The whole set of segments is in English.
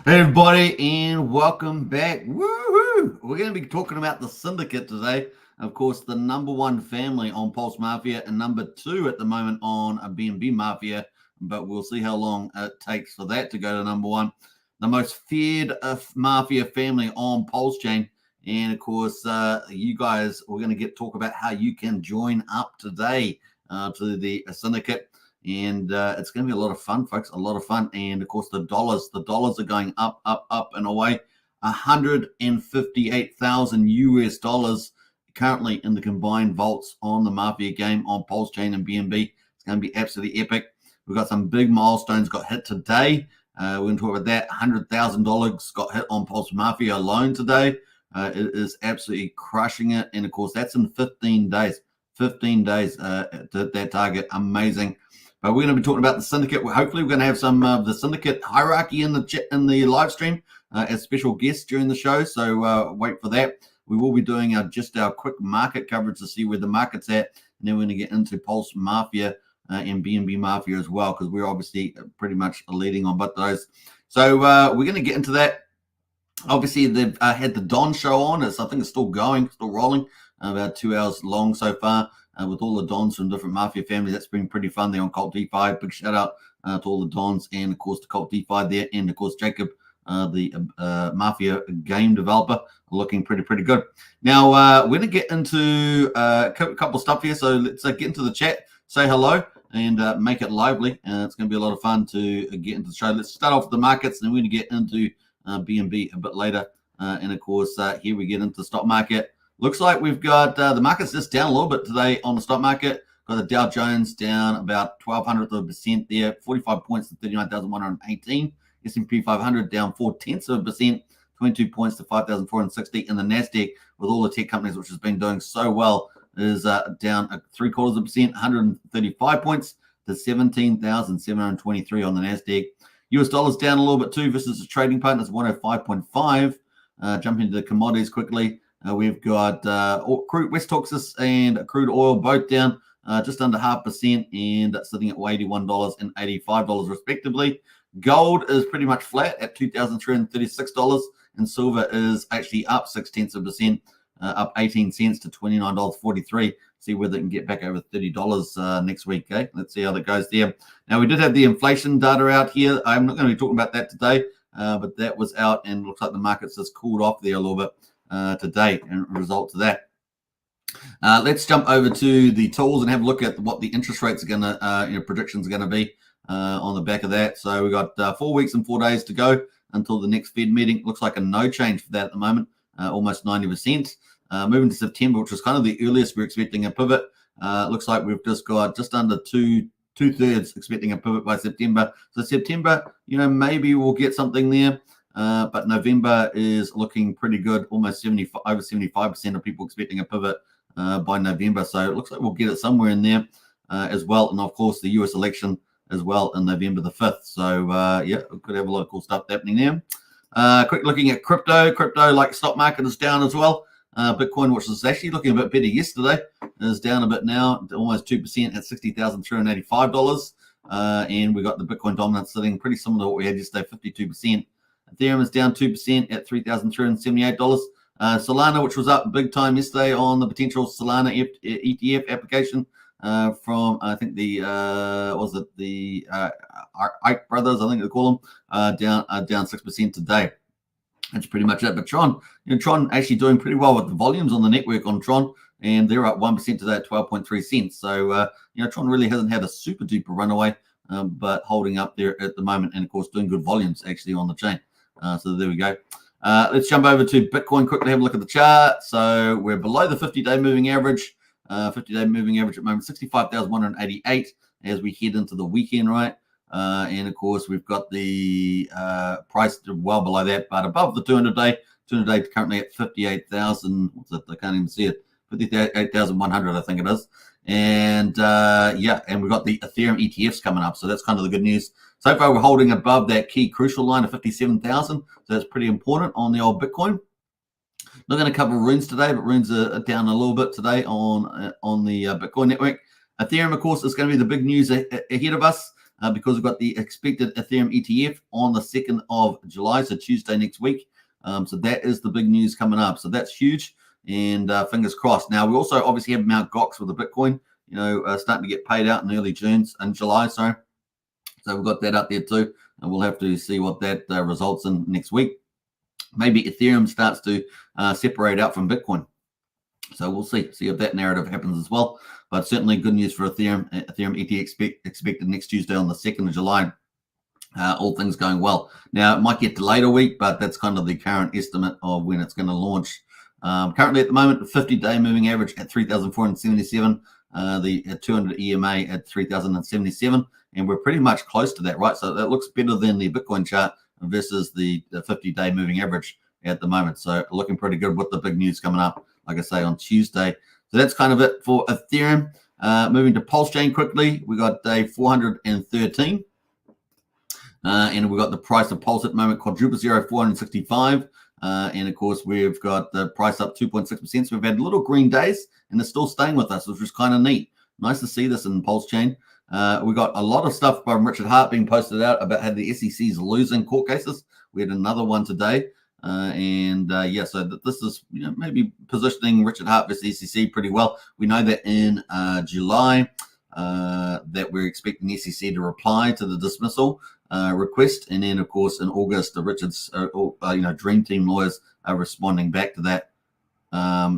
Hey everybody, and welcome back. Woohoo! We're going to be talking about the Syndicate today. Of course, the number one family on Pulse Mafia and number two at the moment on a BNB Mafia, but we'll see how long it takes for that to go to number one. The most feared Mafia family on Pulsechain. And of course, you guys, we're going to talk about how you can join up today to the Syndicate. And it's going to be a lot of fun, folks, a lot of fun. And of course, the dollars are going up, up, up and away. 158,000 US dollars currently in the combined vaults on the Mafia game on Pulsechain and BNB. It's going to be absolutely epic. We've got some big milestones got hit today. We're going to talk about that. $100,000 got hit on Pulse Mafia alone today. It is absolutely crushing it. And of course, that's in 15 days. 15 days to hit that target. Amazing. But we're going to be talking about the Syndicate. Hopefully, we're going to have some of the Syndicate hierarchy in the live stream as special guests during the show. So wait for that. We will be doing just our quick market coverage to see where the market's at, and then we're going to get into Pulse Mafia and BNB Mafia as well, because we're obviously pretty much leading on both those. So we're going to get into that. Obviously, they've had the Don show on. I think it's still going, still rolling, about 2 hours long so far. With all the Dons from different Mafia families. That's been pretty fun there on Cult DeFi. Big shout out to all the Dons and, of course, to Cult DeFi there. And, of course, Jacob, the Mafia game developer, looking pretty good. Now, we're going to get into a couple of stuff here. So let's get into the chat, say hello, and make it lively. It's going to be a lot of fun to get into the show. Let's start off with the markets, and then we're going to get into BNB a bit later. And, of course, here we get into the stock market. Looks like we've got the market's just down a little bit today on the stock market. Got the Dow Jones down about 0.12% there, 45 points to 39,118. S&P 500 down 0.4%, 22 points to 5,460. And the Nasdaq, with all the tech companies, which has been doing so well, is down 0.75%, 135 points to 17,723 on the Nasdaq. US dollars down a little bit too versus the trading partners, 105.5. Jumping into the commodities quickly. We've got crude West Texas and crude oil both down just under 0.5% and sitting at $81 and $85 respectively. Gold is pretty much flat at $2,336, and silver is actually up 0.6%, up 18 cents to $29.43. See whether it can get back over $30 next week. Okay, let's see how that goes there. Now, we did have the inflation data out here. I'm not going to be talking about that today, but that was out, and looks like the market's just cooled off there a little bit today and result to that. Let's jump over to the tools and have a look at what the interest rates are going to, predictions are going to be on the back of that. So we've got 4 weeks and 4 days to go until the next Fed meeting. Looks like a no change for that at the moment, almost 90%. Moving to September, which was kind of the earliest we're expecting a pivot. Looks like we've just got just under two-thirds expecting a pivot by September. So September, maybe we'll get something there. But November is looking pretty good. Almost over 75% of people expecting a pivot by November. So it looks like we'll get it somewhere in there as well. And of course, the US election as well in November the 5th. So yeah, we could have a lot of cool stuff happening there. Quick looking at crypto. Crypto, like stock market, is down as well. Bitcoin, which was actually looking a bit better yesterday, is down a bit now, almost 2% at $60,385. And we got the Bitcoin dominance sitting pretty similar to what we had yesterday, 52%. Ethereum is down 2% at $3,378. Solana, which was up big time yesterday on the potential Solana ETF application from, I think, the Ike brothers, I think they call them, down 6% today. That's pretty much it. But Tron actually doing pretty well with the volumes on the network on Tron, and they're up 1% today at 12.3 cents. So, Tron really hasn't had a super duper runaway, but holding up there at the moment, and of course doing good volumes actually on the chain. So there we go. Let's jump over to Bitcoin quickly, have a look at the chart. So we're below the 50-day moving average. 50-day moving average at the moment, 65,188 as we head into the weekend, right? And of course, we've got the price well below that, but above the 200-day. 200-day currently at 58,000. What's it? I can't even see it. 58,100, I think it is. And and we've got the Ethereum ETFs coming up. So that's kind of the good news. So far, we're holding above that key crucial line of 57,000. So that's pretty important on the old Bitcoin. Not going to cover runes today, but runes are down a little bit today on the Bitcoin network. Ethereum, of course, is going to be the big news ahead of us. because we've got the expected Ethereum ETF on the 2nd of July, so Tuesday next week. So that is the big news coming up. So that's huge, and fingers crossed. Now, we also obviously have Mt. Gox with the Bitcoin, starting to get paid out in early July, sorry. So we've got that up there too, and we'll have to see what that results in next week. Maybe Ethereum starts to separate out from Bitcoin. So we'll see if that narrative happens as well. But certainly good news for Ethereum. Ethereum ETF expected next Tuesday on the 2nd of July. All things going well. Now, it might get delayed a week, but that's kind of the current estimate of when it's going to launch. Currently at the moment, the 50-day moving average at 3,477, the 200 EMA at 3,077, and we're pretty much close to that, right? So that looks better than the Bitcoin chart versus the 50-day moving average at the moment. So looking pretty good with the big news coming up, like I say, on Tuesday. So that's kind of it for Ethereum. Moving to Pulsechain quickly, we got day 413. And we've got the price of Pulse at the moment, quadruple zero, 465. And of course, we've got the price up 2.6%. So we've had little green days, and they're still staying with us, which is kind of neat. Nice to see this in Pulsechain. We got a lot of stuff by Richard Hart being posted out about how the SEC's losing court cases. We had another one today. Yeah, so this is maybe positioning Richard Hart versus SEC pretty well. We know that in July that we're expecting the SEC to reply to the dismissal request, and then of course in August the Richards Dream Team lawyers are responding back to that.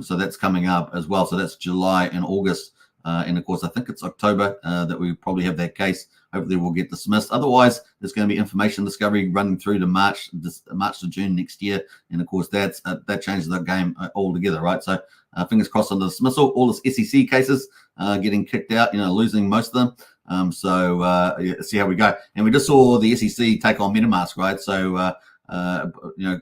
So that's coming up as well. So that's July and August, and of course I think it's October that we probably have that case. Hopefully we'll get dismissed. Otherwise, there's going to be information discovery running through to March to June next year, and of course that changes the game altogether, right? So fingers crossed on the dismissal. All the SEC cases getting kicked out, losing most of them. Yeah, see how we go. And we just saw the SEC take on MetaMask, right? So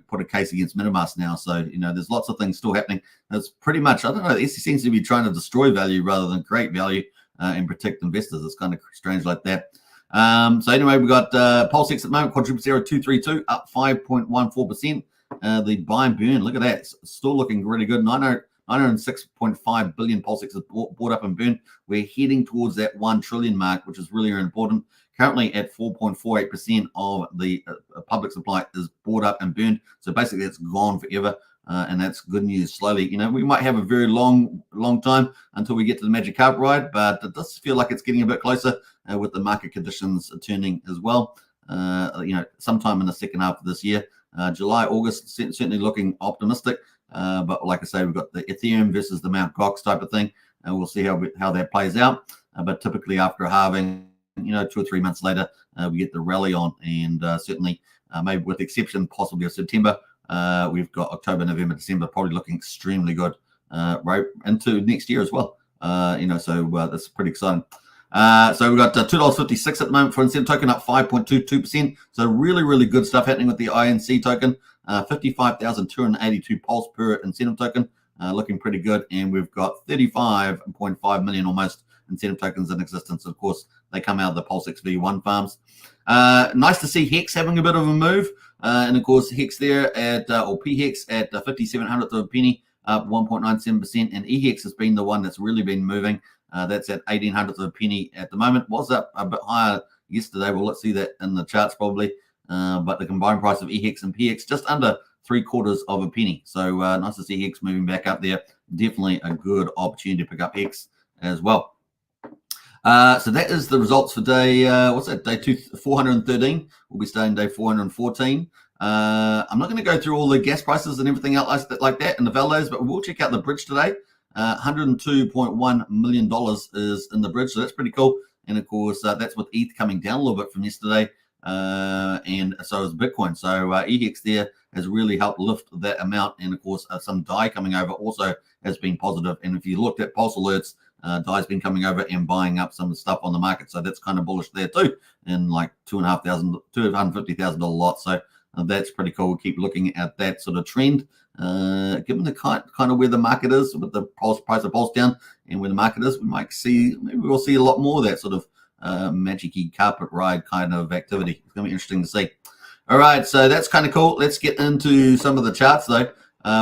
put a case against MetaMask now. So there's lots of things still happening. It's pretty much, I don't know, the SEC seems to be trying to destroy value rather than create value and protect investors. It's kind of strange like that. So anyway, we got Pulsex at the moment, quadruple 0232, up 5.14%. The buy and burn, look at that, it's still looking really good. 906.5 billion Pulsex is bought up and burned. We're heading towards that 1 trillion mark, which is really important. Currently at 4.48% of the public supply is bought up and burned. So basically it's gone forever. And that's good news. Slowly, we might have a very long time until we get to the magic carpet ride, but it does feel like it's getting a bit closer with the market conditions turning as well. Sometime in the second half of this year, July, August, certainly looking optimistic. But like I say, we've got the Ethereum versus the Mt. Gox type of thing, and we'll see how that plays out. But typically after a halving, 2 or 3 months later, we get the rally on, and certainly maybe with the exception possibly of September, we've got October, November, December probably looking extremely good right into next year as well. So that's pretty exciting. So we've got $2.56 at the moment for incentive token, up 5.22%. So really good stuff happening with the INC token. 55,282 pulse per incentive token, looking pretty good. And we've got 35.5 million almost incentive tokens in existence. Of course, they come out of the Pulse XV1 farms. Nice to see Hex having a bit of a move. And of course, Hex there at, or PHEX at 5,700th of a penny, up 1.97%. And EHEX has been the one that's really been moving. That's at 1,800th of a penny at the moment. Was up a bit higher yesterday. Well, let's see that in the charts probably. But the combined price of EHEX and PHEX just under 3/4 of a penny. So nice to see Hex moving back up there. Definitely a good opportunity to pick up Hex as well. So that is the results for day, what's that, day 413. We'll be starting day 414. I'm not going to go through all the gas prices and everything else like that and the values, but we'll check out the bridge today. $102.1 million is in the bridge, so that's pretty cool. And of course, that's with ETH coming down a little bit from yesterday, and so is Bitcoin. So EHEX there has really helped lift that amount, and of course, some DAI coming over also has been positive. And if you looked at pulse alerts, DAI's been coming over and buying up some of the stuff on the market, so that's kind of bullish there too, in like $250,000 lot. So that's pretty cool. We'll keep looking at that sort of trend, given the kind of where the market is with the price of pulse down, and where the market is, maybe we'll see a lot more of that sort of magic-y carpet ride kind of activity. It's gonna be interesting to see. All right, so that's kind of cool. Let's get into some of the charts though.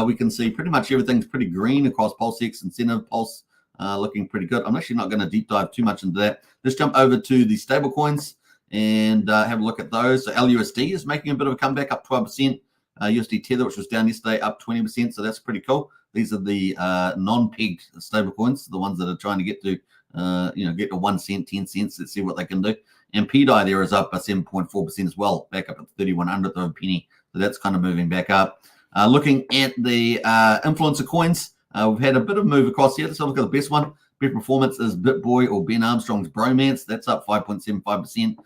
We can see pretty much everything's pretty green across Pulsex, incentive, Pulse. Looking pretty good. I'm actually not going to deep dive too much into that. Let's jump over to the stable coins, and have a look at those. So LUSD is making a bit of a comeback, up 12%. USD Tether, which was down yesterday, up 20%. So that's pretty cool. These are the non-pegged stable coins, the ones that are trying to get to, get to 1 cent, 10 cents. Let's see what they can do. And PDI there is up by 7.4% as well, back up at 31/100th of a penny. So that's kind of moving back up. Looking at the influencer coins, we've had a bit of move across here. Let's have a look at the best one. Best performance is BitBoy or Ben Armstrong's Bromance. That's up 5.75%.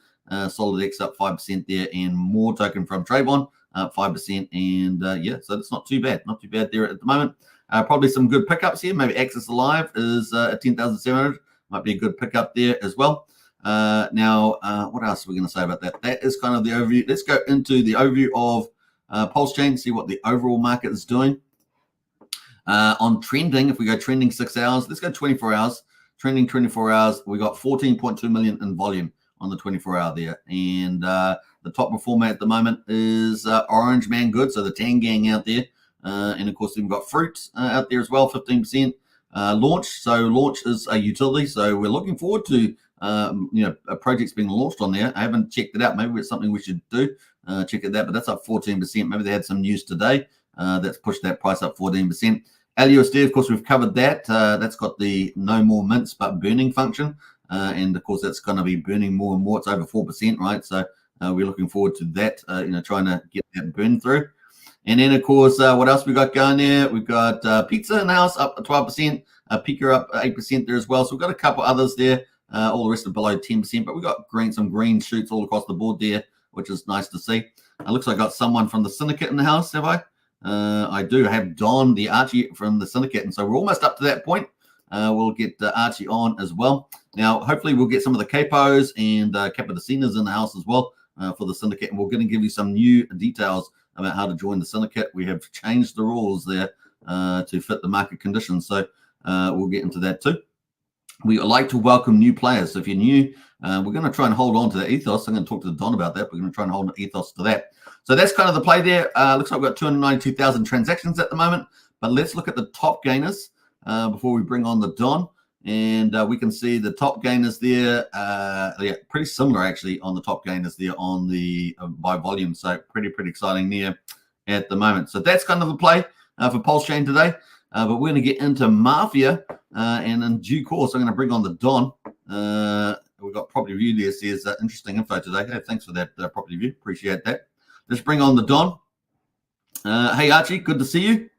Solid X up 5% there, and more token from Trayvon up 5%. And so that's not too bad. Not too bad there at the moment. Probably some good pickups here. Maybe Access Alive is at 10,700. Might be a good pickup there as well. Now, what else are we going to say about that? That is kind of the overview. Let's go into the overview of Pulsechain, see what the overall market is doing. On trending, if we go trending 6 hours, let's go 24 hours. Trending 24 hours, we got 14.2 million in volume on the 24-hour there. And the top performer at the moment is Orange Man Good, so the Tang Gang out there. And, of course, we've got Fruit out there as well, 15%. Launch, so Launch is a utility, so we're looking forward to projects being launched on there. I haven't checked it out. Maybe it's something we should do. Check it out, but that's up 14%. Maybe they had some news today that's pushed that price up 14%. LUSD, of course, we've covered that. That's got the no more mints but burning function. And, of course, that's going to be burning more and more. It's over 4%, right? So we're looking forward to that, trying to get that burn through. And then, of course, what else we got going there? We've got Pizza in the house up 12%. Pika up 8% there as well. So we've got a couple others there. All the rest are below 10%. But we've got some green shoots all across the board there, which is nice to see. It looks like I got someone from the Syndicate in the house, have I? I do have Don, the Archie from the Syndicate. And so we're almost up to that point. We'll get Archie on as well. Now, hopefully we'll get some of the capos and Capiticinas in the house as well for the Syndicate. And we're going to give you some new details about how to join the Syndicate. We have changed the rules there to fit the market conditions. So we'll get into that too. We like to welcome new players. So if you're new, we're going to try and hold on to the ethos. I'm going to talk to Don about that. We're going to try and hold an ethos to that. So that's kind of the play there. Looks like we've got 292,000 transactions at the moment. But let's look at the top gainers before we bring on the Don. And we can see the top gainers there. Pretty similar actually on the top gainers there on the by volume. So pretty exciting there at the moment. So that's kind of the play for Pulsechain today. But we're going to get into Mafia, and in due course, I'm going to bring on the Don. We've got Property View there. Says interesting info today. Hey, thanks for that, Property View. Appreciate that. Let's bring on the Don. Hey, Archie, good to see you.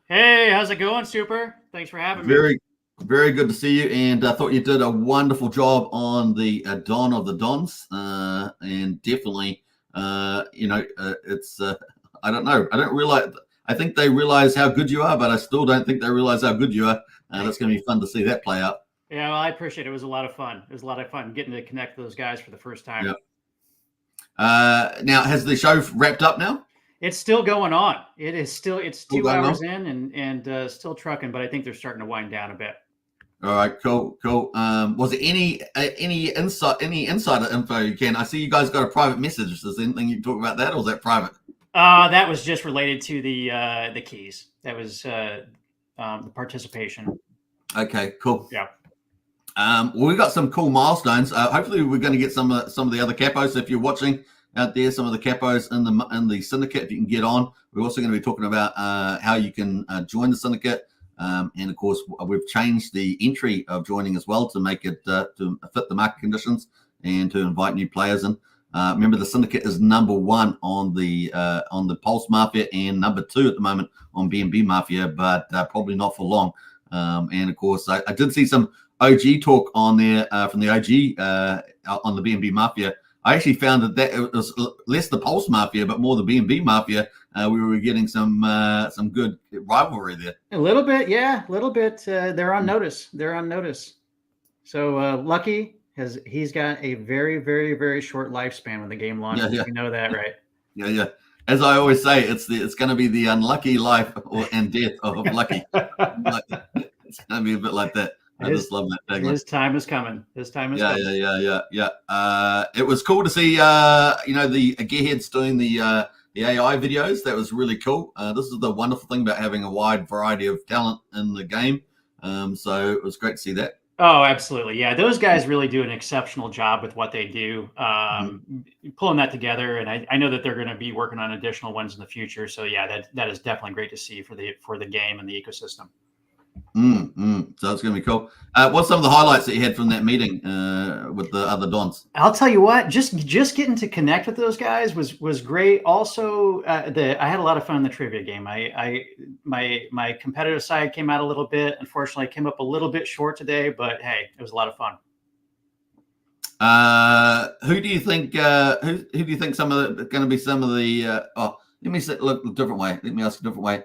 Hey, how's it going, Super? Thanks for having me. Very good to see you, and I thought you did a wonderful job on the Don of the Dons, and definitely, it's I don't know. I don't realize. I think they realize how good you are, but I still don't think they realize how good you are. That's going to be fun to see that play out. Yeah, well, I appreciate it. It was a lot of fun. It was a lot of fun getting to connect those guys for the first time. Yeah. Now, has the show wrapped up now? It's still going on. It's 2 hours in and still trucking, but I think they're starting to wind down a bit. All right, cool. Was there any insider info you can? I see you guys got a private message. Is there anything you can talk about that, or is that private? That was just related to the keys. That was the participation. Okay, cool. Yeah. Well, we got some cool milestones. Hopefully, we're going to get some of the other capos. So if you're watching out there, some of the capos in the Syndicate, if you can get on. We're also going to be talking about how you can join the Syndicate. And of course, we've changed the entry of joining as well to make it to fit the market conditions and to invite new players in. Remember, the Syndicate is #1 on the Pulse Mafia and #2 at the moment on BNB Mafia, but probably not for long. And of course, I did see some OG talk on there from the OG on the BNB Mafia. I actually found that it was less the Pulse Mafia, but more the BNB Mafia. We were getting some good rivalry there. A little bit, yeah, a little bit. They're on notice. So Lucky he's got a very, very, very short lifespan when the game launches. Yeah. You know that, right? Yeah. As I always say, it's going to be the unlucky life and death of Lucky. It's going to be a bit like that. I just love that tagline. His time is coming. Coming. Yeah. It was cool to see, the gearheads doing the AI videos. That was really cool. This is the wonderful thing about having a wide variety of talent in the game. So it was great to see that. Oh, absolutely. Yeah, those guys really do an exceptional job with what they do, Mhm. pulling that together. And I know that they're going to be working on additional ones in the future. So yeah, that is definitely great to see for the game and the ecosystem. So it's going to be cool. What's some of the highlights that you had from that meeting with the other Dons? I'll tell you what, just getting to connect with those guys was great. Also, I had a lot of fun in the trivia game. My competitive side came out a little bit. Unfortunately, I came up a little bit short today, but hey, it was a lot of fun. Who do you think? Who do you think going to be some of the? Let me look a different way. Let me ask a different way.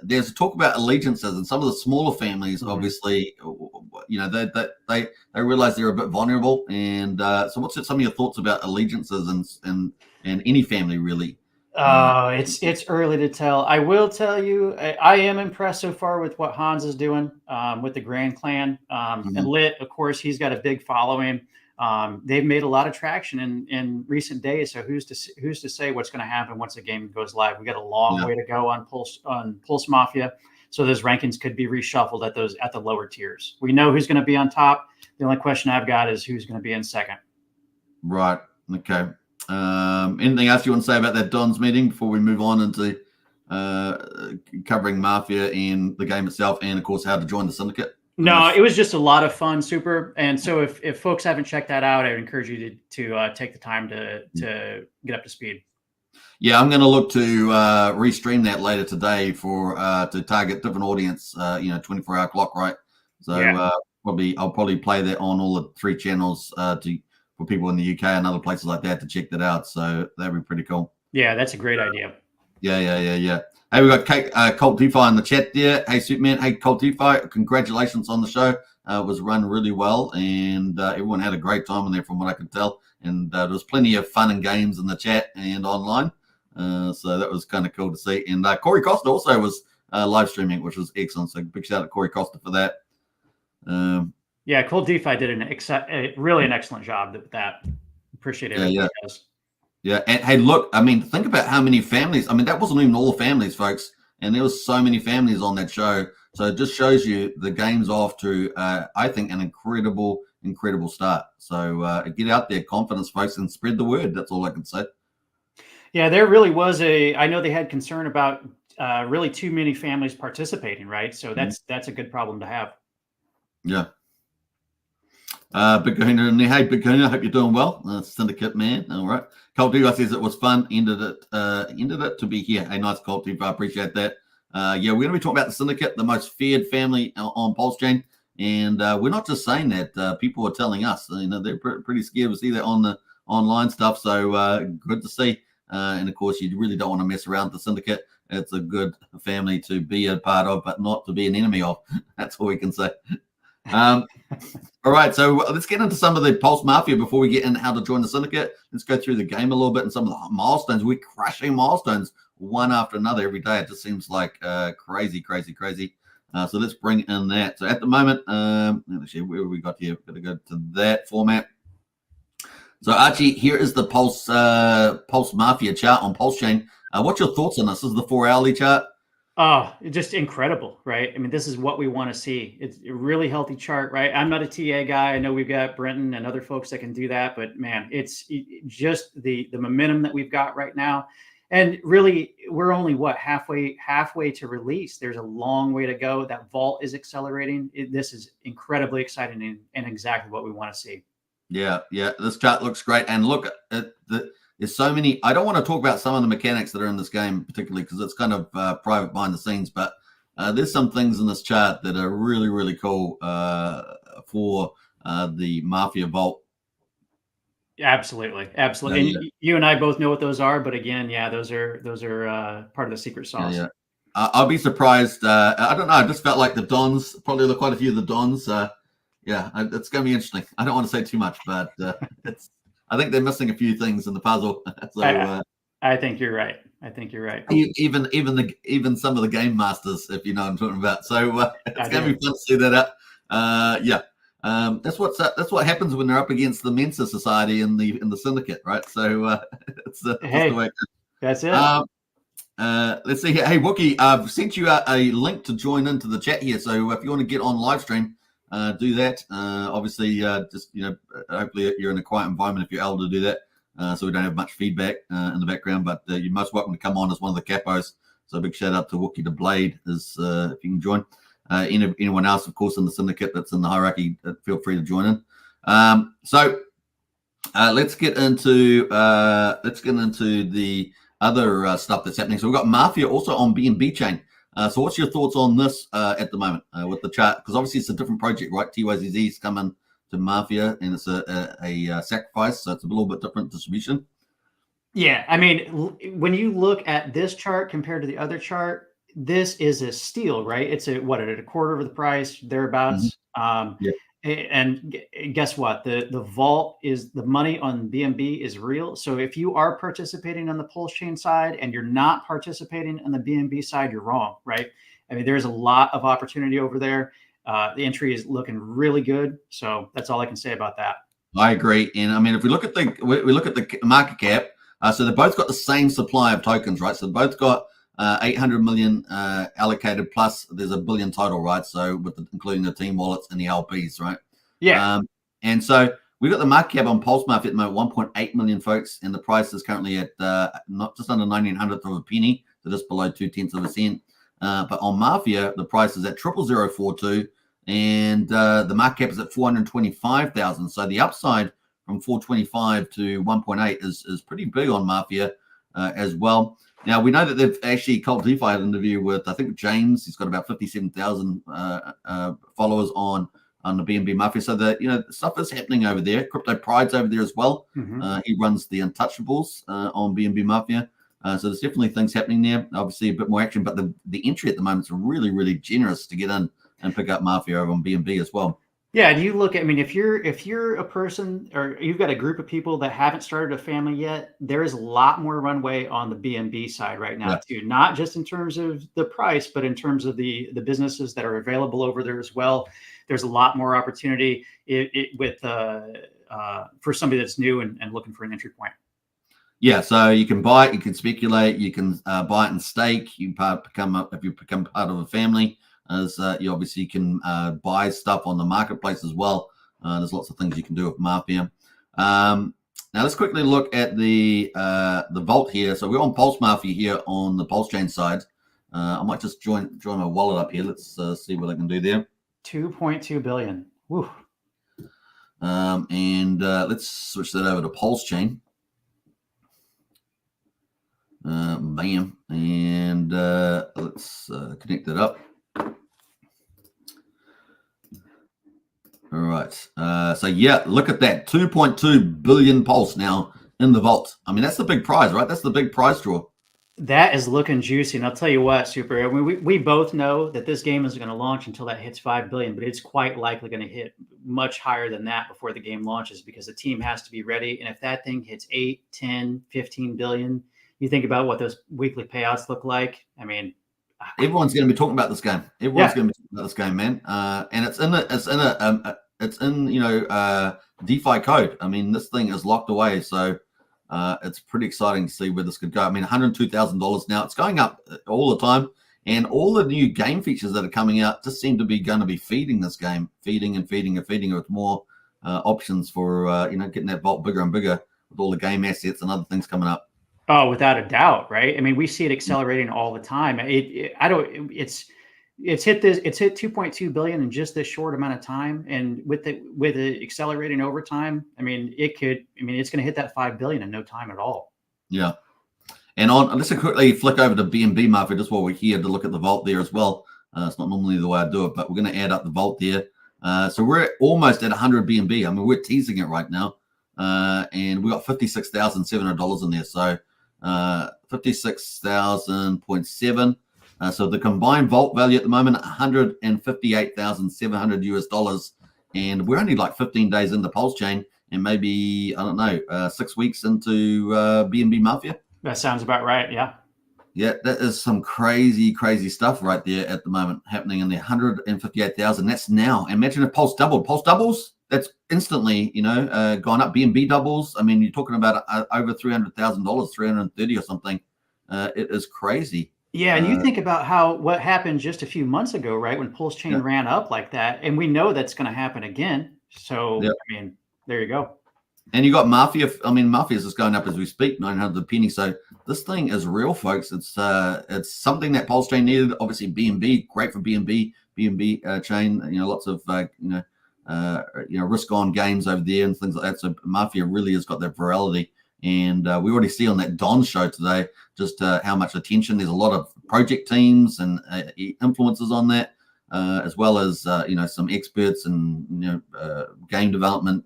There's talk about allegiances, and some of the smaller families, Mhm. obviously, they realize they're a bit vulnerable. And so, what's some of your thoughts about allegiances and any family really? It's early to tell. I will tell you, I am impressed so far with what Hans is doing with the Grand Clan. And Mhm. Lit, of course, he's got a big following. They've made a lot of traction in recent days. So who's to say what's going to happen once the game goes live? We got a long Yeah. way to go on Pulse Mafia. So those rankings could be reshuffled at the lower tiers. We know who's going to be on top. The only question I've got is who's going to be in second. Right. Okay. Anything else you want to say about that Don's meeting before we move on into covering Mafia and the game itself, and of course how to join the syndicate? No, it was just a lot of fun, super. And so if folks haven't checked that out, I would encourage you to take the time to get up to speed. Yeah, I'm going to look to restream that later today for to target different audience. 24-hour clock, right? So Yeah, I'll probably play that on all the 3 channels for people in the UK and other places like that to check that out. So that'd be pretty cool. yeah, that's a great idea. Yeah. Hey, we got Colt DeFi in the chat there. Hey, Superman. Hey, Colt DeFi. Congratulations on the show. It was run really well, and everyone had a great time in there, from what I could tell. And there was plenty of fun and games in the chat and online. So that was kind of cool to see. And Corey Costa also was live streaming, which was excellent. So big shout out to Corey Costa for that. Yeah, Cold DeFi did really an excellent job with that. Appreciate everything Yeah. he does. Yeah, and hey, look, I mean, think about how many families. I mean, that wasn't even all the families, folks, and there was so many families on that show. So it just shows you the game's off to, I think, an incredible start. So get out there, confidence, folks, and spread the word. That's all I can say. Yeah, there really was I know they had concern about really too many families participating, right? So Mhm. that's a good problem to have. Yeah. Big Kahuna in there. Hey, Big Kahuna, hope you're doing well. Syndicate man. All right. Colt Diva says it was fun. Ended it to be here. Hey, nice Colt Diva. I appreciate that. Yeah, we're going to be talking about the Syndicate, the most feared family on Pulsechain. And we're not just saying that. People are telling us, they're pretty scared to see that on the online stuff. So good to see. And of course, you really don't want to mess around with the Syndicate. It's a good family to be a part of, but not to be an enemy of. That's all we can say. All right, so let's get into some of the Pulse Mafia before we get into how to join the syndicate. Let's go through the game a little bit and some of the milestones. We're crushing milestones one after another every day. It just seems like crazy. So let's bring in that. So at the moment, let's see where we got here. Got to go to that format. So Archie, here is the Pulse Mafia chart on Pulsechain. What's your thoughts on this? This is the 4-hourly chart. Oh, just incredible, right? I mean, this is what we want to see. It's a really healthy chart, right? I'm not a TA guy. I know we've got Brenton and other folks that can do that, but man, it's just the momentum that we've got right now. And really, we're only halfway to release. There's a long way to go. That vault is accelerating. This is incredibly exciting and exactly what we want to see. Yeah. This chart looks great. And look, there's so many. I don't want to talk about some of the mechanics that are in this game, particularly because it's kind of private behind the scenes. But there's some things in this chart that are really cool for the Mafia Vault. Absolutely. Yeah. And you and I both know what those are, but again, yeah, those are part of the secret sauce. Yeah. I'll be surprised. I don't know. I just felt like the Dons, probably quite a few of the Dons. It's going to be interesting. I don't want to say too much, but I think they're missing a few things in the puzzle. I think you're right. I think you're right. Even some of the game masters, if you know what I'm talking about. So it's going to be fun to see that out. That's what happens when they're up against the Mensa Society in the syndicate, right? So it's just the way it goes. That's it. Let's see here. Hey, Wookie, I've sent you a link to join into the chat here. So if you want to get on live stream, do that. Obviously, just hopefully you're in a quiet environment if you're able to do that, so we don't have much feedback in the background. But you're most welcome to come on as one of the capos. So a big shout out to Wookie the Blade, if you can join. Anyone else, of course, in the syndicate that's in the hierarchy, feel free to join in. Let's get into the other stuff that's happening. So we've got Mafia also on BNB chain. So what's your thoughts on this at the moment with the chart? Because obviously it's a different project, right? TYZZ's coming to Mafia, and it's a sacrifice, so it's a little bit different distribution. Yeah, I mean, when you look at this chart compared to the other chart, this is a steal, right? It's at a quarter of the price, thereabouts. Yeah. And guess what? The vault is the money on BNB is real. So if you are participating on the Pulsechain side and you're not participating on the BNB side, you're wrong, right? I mean, there's a lot of opportunity over there. The entry is looking really good. So that's all I can say about that. I agree. And I mean, if we look at the market cap, so they've both got the same supply of tokens, right? So they've both got 800 million allocated, plus there's $1 billion total, right? So including the team wallets and the LPs, right? Yeah. And so we've got the market cap on Pulse Mafia at the moment, 1.8 million, folks, and the price is currently at not just under 1900th of a penny, so just below 0.2 of a cent. But on Mafia, the price is at 00042, and the market cap is at 425,000. So the upside from 425 to 1.8 is pretty big on Mafia as well. Now, we know that they've actually, Cult DeFi had an interview with, I think, James. He's got about 57,000 followers on the BNB Mafia. So, stuff is happening over there. Crypto Pride's over there as well. Mm-hmm. He runs the Untouchables on BNB Mafia. So there's definitely things happening there. Obviously, a bit more action, but the entry at the moment is really, really generous to get in and pick up Mafia over on BNB as well. Yeah, and you look at, I mean, if you're a person or you've got a group of people that haven't started a family yet, there is a lot more runway on the BNB side right now too. Not just in terms of the price, but in terms of the businesses that are available over there as well. There's a lot more opportunity for somebody that's new and looking for an entry point. Yeah, so you can buy it, you can speculate, you can buy it and stake. You can if you become part of a family. As you obviously can buy stuff on the marketplace as well. There's lots of things you can do with Mafia. Now let's quickly look at the vault here. So we're on Pulse Mafia here on the Pulsechain side. I might just join my wallet up here. Let's see what I can do there. 2.2 billion. Woo. And let's switch that over to Pulsechain. Bam, and let's connect it up. All right. So yeah, look at that, 2.2 billion Pulse now in the vault. I mean, that's the big prize, right? That's the big prize draw. That is looking juicy. And I'll tell you what, Super, I mean, we both know that this game isn't going to launch until that hits 5 billion, but it's quite likely going to hit much higher than that before the game launches, because the team has to be ready. And if that thing hits 8, 10, 15 billion, you think about what those weekly payouts look like. I mean, everyone's going to be talking about this game. Everyone's going to be talking about this game, man. And it's in DeFi code. I mean, this thing is locked away, so it's pretty exciting to see where this could go. I mean, $102,000 now. It's going up all the time, and all the new game features that are coming out just seem to be going to be feeding this game, feeding with more options for getting that vault bigger and bigger with all the game assets and other things coming up. Oh, without a doubt, right? I mean, we see it accelerating all the time. It's hit 2.2 billion in just this short amount of time, and with it accelerating over time, I mean, it's going to hit that 5 billion in no time at all. Yeah. And let's quickly flick over to BNB Mafia just while we're here to look at the vault there as well. It's not normally the way I do it, but we're going to add up the vault there. So we're almost at 100 BNB. I mean, we're teasing it right now, and we got $56,700 in there. So 56,000.7. So the combined vault value at the moment, $158,700, and we're only like 15 days into Pulsechain, and maybe 6 weeks into BNB Mafia. That sounds about right. Yeah. Yeah, that is some crazy stuff right there at the moment happening in the 158,000. That's now. Imagine if Pulse doubled. Pulse doubles, that's instantly, gone up. BNB doubles. I mean, you're talking about over $300,000, 330 or something. It is crazy. Yeah, and you think about what happened just a few months ago, right? When Yeah, Pulsechain ran up like that, and we know that's going to happen again. yeah. So, I mean, there you go. And you got Mafia. I mean, Mafia is just going up as we speak, 900 penny. So this thing is real, folks. It's something that Pulsechain needed. Obviously, BNB, great for BNB chain. Lots of risk on games over there and things like that. So Mafia really has got that virality. And we already see on that Don show today just how much attention. There's a lot of project teams and influencers on that, as well as some experts and game development.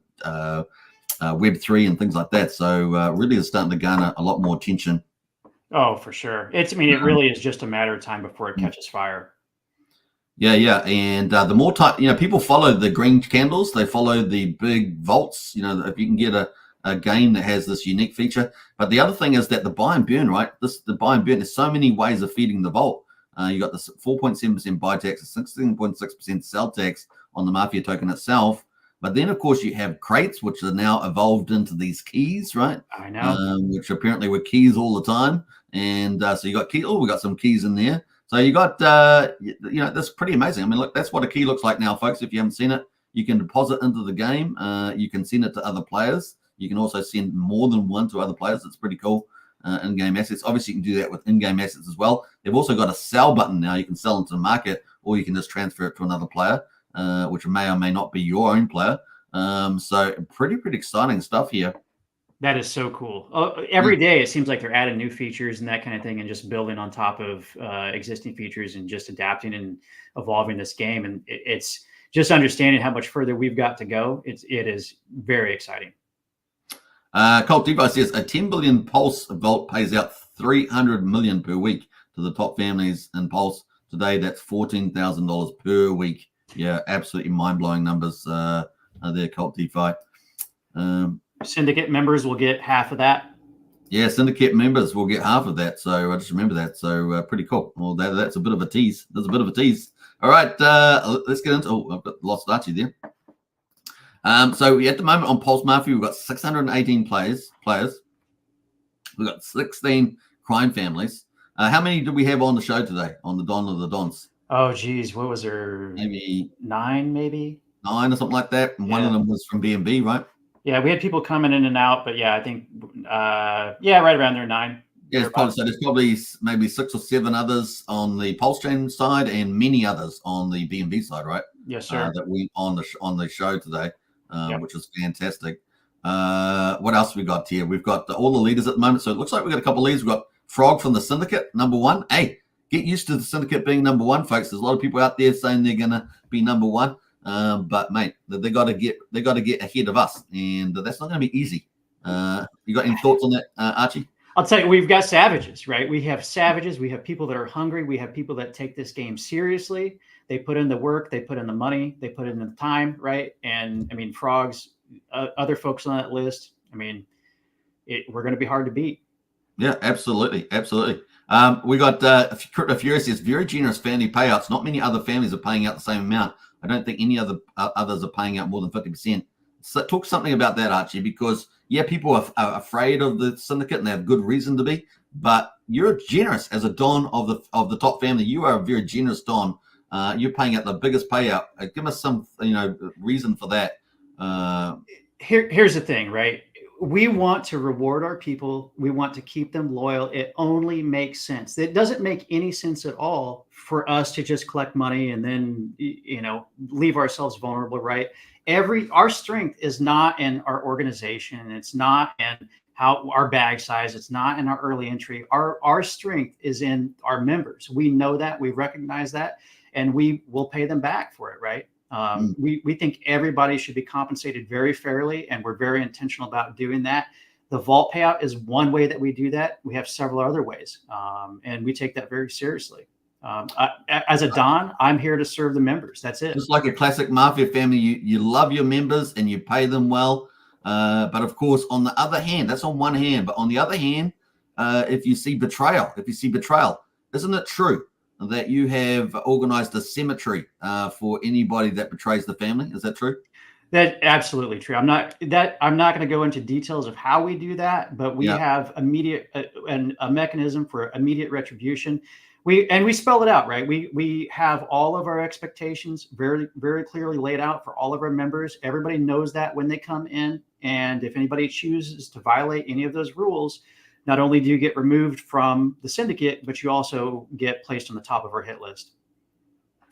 Web3 and things like that. So really is starting to garner a lot more attention. Oh, for sure. I mean, it really is just a matter of time before it catches fire. Yeah. And the more time, people follow the green candles, they follow the big vaults, if you can get a game that has this unique feature. But the other thing is that the buy and burn, right? The buy and burn, there's so many ways of feeding the vault. You got this 4.7% buy tax, 16.6% sell tax on the Mafia token itself. But then, of course, you have crates, which are now evolved into these keys, right? I know. Which apparently were keys all the time. And so you got key. Oh, we got some keys in there. So you got, that's pretty amazing. I mean, look, that's what a key looks like now, folks. If you haven't seen it, you can deposit into the game. You can send it to other players. You can also send more than one to other players. It's pretty cool. In-game assets. Obviously, you can do that with in-game assets as well. They've also got a sell button now. You can sell into the market, or you can just transfer it to another player, which may or may not be your own player. So pretty exciting stuff here. That is so cool. Every day it seems like they're adding new features and that kind of thing, and just building on top of existing features and just adapting and evolving this game. And it's just understanding how much further we've got to go. It is very exciting. Colt Devo says a 10 billion Pulse vault pays out 300 million per week to the top families in Pulse. Today, that's $14,000 per week. Yeah, absolutely mind-blowing numbers there, Colt DeFi. Syndicate members will get half of that. Yeah, Syndicate members will get half of that. So I just remember that. So pretty cool. Well, that's a bit of a tease. There's a bit of a tease. All right, let's get into. Oh, I've got lost Archie there. So at the moment on Pulse Mafia, we've got 618 players. We've got 16 crime families. How many did we have on the show today on the Don of the Dons? Oh, geez, what was there? Maybe 9, maybe 9 or something like that. And one of them was from BNB, right? Yeah, we had people coming in and out, but yeah, I think right around there, 9. Yeah, there's probably maybe 6 or 7 others on the Pulsechain side and many others on the BNB side, right? Yes, sir. That we on the show today. Which is fantastic. What else we got here? We've got all the leaders at the moment. So it looks like we've got a couple of leaders. We've got Frog from the Syndicate, number 1. Hey, get used to the Syndicate being number 1, folks. There's a lot of people out there saying they're gonna be number 1. But mate, they got to get ahead of us, and that's not going to be easy. You got any thoughts on that, Archie? I'll tell you, we've got savages, right? We have savages. We have people that are hungry. We have people that take this game seriously. They put in the work, they put in the money, they put in the time, right? And I mean, Frogs, other folks on that list. I mean, we're going to be hard to beat. Yeah, absolutely. We got Crypto Furious says very generous family payouts. Not many other families are paying out the same amount. I don't think any others are paying out more than 50%. So talk something about that, Archie, because people are afraid of the Syndicate and they have good reason to be. But you're generous as a Don of the top family. You are a very generous Don. You're paying out the biggest payout. Give us some reason for that. Here's the thing, right? We want to reward our people. We want to keep them loyal. It only makes sense. It doesn't make any sense at all for us to just collect money and then, leave ourselves vulnerable, right? Our strength is not in our organization. It's not in how our bag size. It's not in our early entry. Our strength is in our members. We know that. We recognize that, and we will pay them back for it, right? We think everybody should be compensated very fairly, and we're very intentional about doing that. The vault payout is one way that we do that. We have several other ways, and we take that very seriously. As a Don, I'm here to serve the members. That's it. Just like a classic Mafia family, you love your members and you pay them well. But of course, on the other hand, that's on one hand. But on the other hand, if you see betrayal, isn't it true that you have organized a cemetery for anybody that betrays the family? Is that true? That's absolutely true. I'm not going to go into details of how we do that, but we Yeah, have immediate and a mechanism for immediate retribution. We spell it out, right? We have all of our expectations very clearly laid out for all of our members. Everybody knows that when they come in, and if anybody chooses to violate any of those rules, not only do you get removed from the syndicate, but you also get placed on the top of our hit list.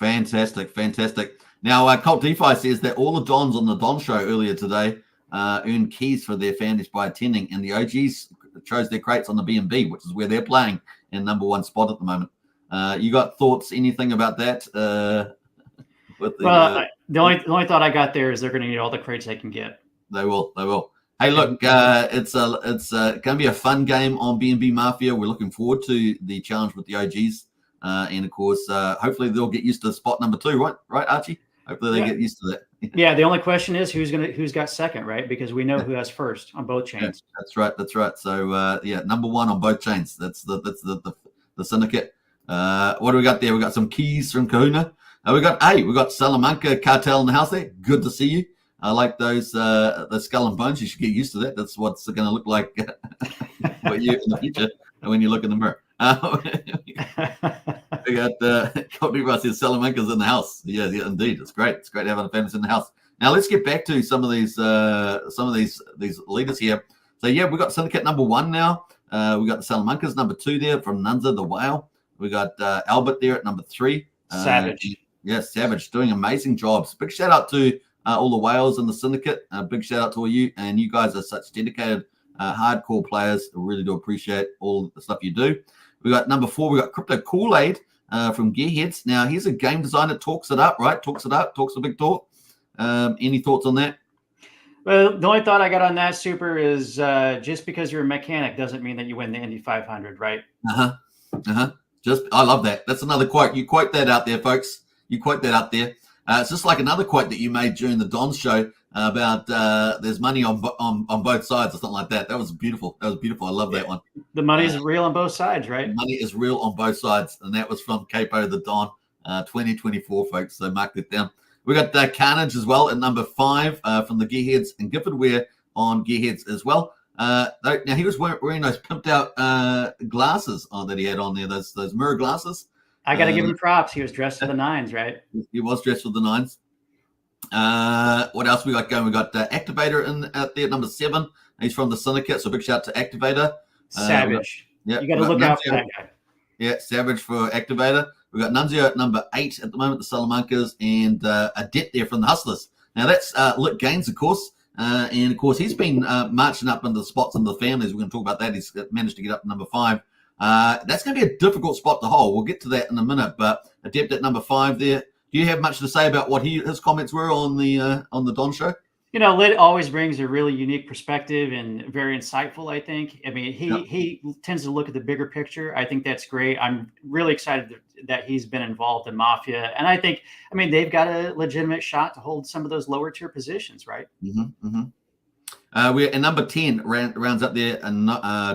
fantastic, fantastic. Now, Cult DeFi says that all the Dons on the Don show earlier today earned keys for their families by attending, and the OGs chose their crates on the BNB, which is where they're playing in #1 spot at the moment. You got thoughts, anything about that? Well, the only thought I got there is they're going to need all the crates they can get. They will. Hey, look, it's going to be a fun game on BNB Mafia. We're looking forward to the challenge with the OGs, and of course, hopefully they'll get used to spot #2, right, Archie? Hopefully they get used to that. Yeah, the only question is who's got second, right? Because we know who has first on both chains. Yeah, that's right. So #1 on both chains. That's the syndicate. What do we got there? We got some keys from Kahuna. We got Salamanca Cartel in the house there. Good to see you. I like those the skull and bones. You should get used to that. That's what's going to look like for you in the future when you look in the mirror. We got Cody says Salamanca's in the house. Yeah, indeed. It's great. It's great having a famous in the house. Now let's get back to some of these leaders here. So yeah, we got Syndicate #1 now. We got the Salamancas #2 there from Nunza the Whale. We got Albert there at #3. Savage. Savage doing amazing jobs. Big shout out to all the whales in the syndicate. Big shout out to all you, and you guys are such dedicated, hardcore players. I really do appreciate all the stuff you do. We got #4. We got Crypto Kool-Aid from Gearheads. Now he's a game designer, talks it up, right? Talks a big talk. Any thoughts on that? Well, the only thought I got on that, Super, is just because you're a mechanic doesn't mean that you win the Indy 500, right? I love that. That's another quote. You quote that out there, folks. You quote that out there. It's just like another quote that you made during the Don show about there's money on both sides or something like that. That was beautiful. I love that one. The money is real on both sides, right? Money is real on both sides, and that was from Capo the Don 2024, folks. So mark that down. We got Carnage as well at #5 from the Gearheads, and Giffordware on Gearheads as well. Now he was wearing those pimped out glasses that he had on there, those mirror glasses. I got to give him props. He was dressed for the nines, right? He was dressed for the nines. What else we got going? We got Activator out there at #7. He's from the Syndicate, so big shout out to Activator. Savage. You got to look out for that guy. Yeah, Savage for Activator. We got Nunzio at #8 at the moment, the Salamancas, and Adept there from the Hustlers. Now that's Lit Gaines, of course. And of course, he's been marching up into the spots and the families. We're going to talk about that. He's managed to get up to #5. That's going to be a difficult spot to hold. We'll get to that in a minute. But Adept at #5 there. Do you have much to say about what his comments were on the Don show? You know, Lit always brings a really unique perspective and very insightful, I think. I mean, he tends to look at the bigger picture. I think that's great. I'm really excited that he's been involved in Mafia. And I think, they've got a legitimate shot to hold some of those lower tier positions, right? We're at #10, rounds up there, and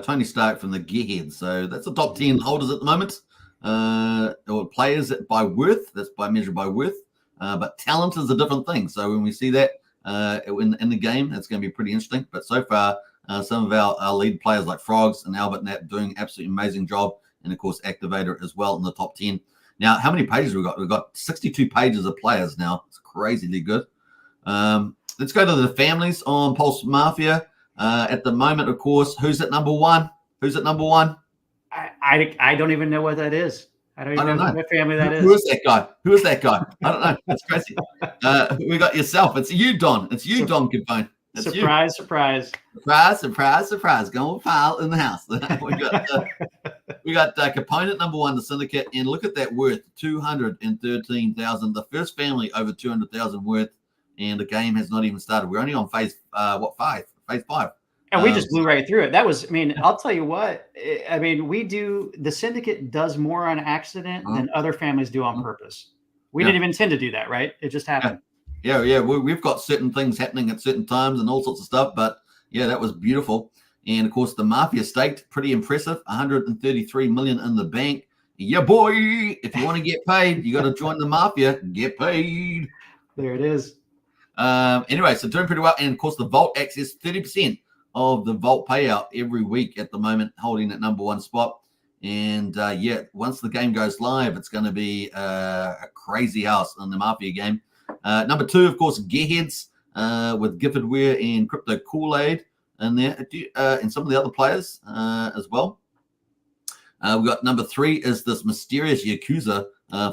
Tony Stark from the Gearheads. So that's the top 10 holders at the moment. Or players by worth, that's by measured by worth. But talent is a different thing. So when we see that, in the game, it's going to be pretty interesting. But so far, some of our lead players like Frogs and Albert Knapp doing absolutely amazing job, and of course Activator as well in the top 10. Now, how many pages we got? We've got 62 pages of players now. It's crazily good. Let's go to the families on Pulse Mafia. At the moment, of course, who's at #1? Who's at #1? I don't even know what that is. I don't even know what family that is. Who is that guy? I don't know. That's crazy. We got yourself. It's you, Don. It's you, Don Capone. Surprise. Going file in the house. we got Capone at #1, the Syndicate, and look at that worth, 213,000. The first family over 200,000 worth, and the game has not even started. We're only on phase 5. Phase 5. And we just blew right through it. That was, I'll tell you what, the Syndicate does more on accident than other families do on purpose. We didn't even intend to do that, right? It just happened. Yeah. We've got certain things happening at certain times and all sorts of stuff, but yeah, that was beautiful. And of course, the Mafia staked, pretty impressive, 133 million in the bank. Yeah, boy, if you want to get paid, you got to join the Mafia, get paid. There it is. Anyway, so doing pretty well. And of course, the Vault access 30% of the Vault payout every week at the moment, holding at number 1 spot. And yeah, once the game goes live, it's going to be a crazy house in the Mafia game. Number 2, of course, Gearheads with Giffordware and Crypto Kool-Aid in there, and some of the other players as well. We've got number 3 is this mysterious Yakuza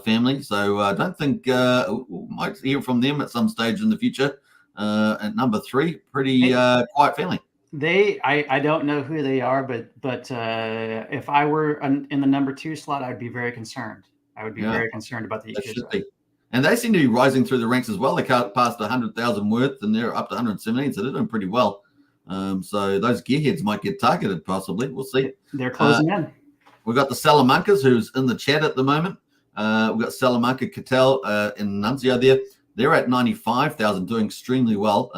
family. So I don't think we might hear from them at some stage in the future. At number 3, pretty quiet family. I don't know who they are, but if I were in the number 2 slot, I'd be very concerned. I would be very concerned about the Yakuza. And they seem to be rising through the ranks as well. They passed 100,000 worth, and they're up to 117, so they're doing pretty well. So those Gearheads might get targeted, possibly. We'll see. They're closing in. We've got the Salamancas, who's in the chat at the moment. We've got Salamanca, Cattell, and Nunzio there. They're at 95,000, doing extremely well.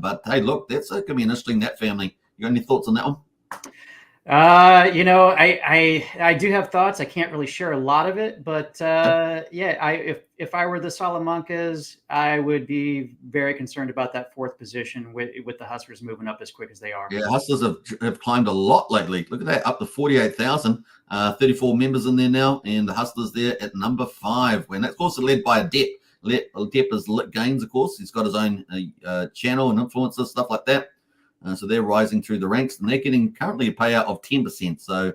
But hey, look, that's going to be interesting, that family. You got any thoughts on that one? You know, I do have thoughts. I can't really share a lot of it, but yeah, if I were the Salamancas, I would be very concerned about that 4th position with the Hustlers moving up as quick as they are. Yeah, Hustlers have climbed a lot lately. Look at that, up to 48,000, 34 members in there now, and the Hustlers there at number 5. When that's also led by Adept. Adept is Lit Gains, of course. He's got his own channel and influencers, stuff like that. So they're rising through the ranks, and they're getting currently a payout of 10%. So,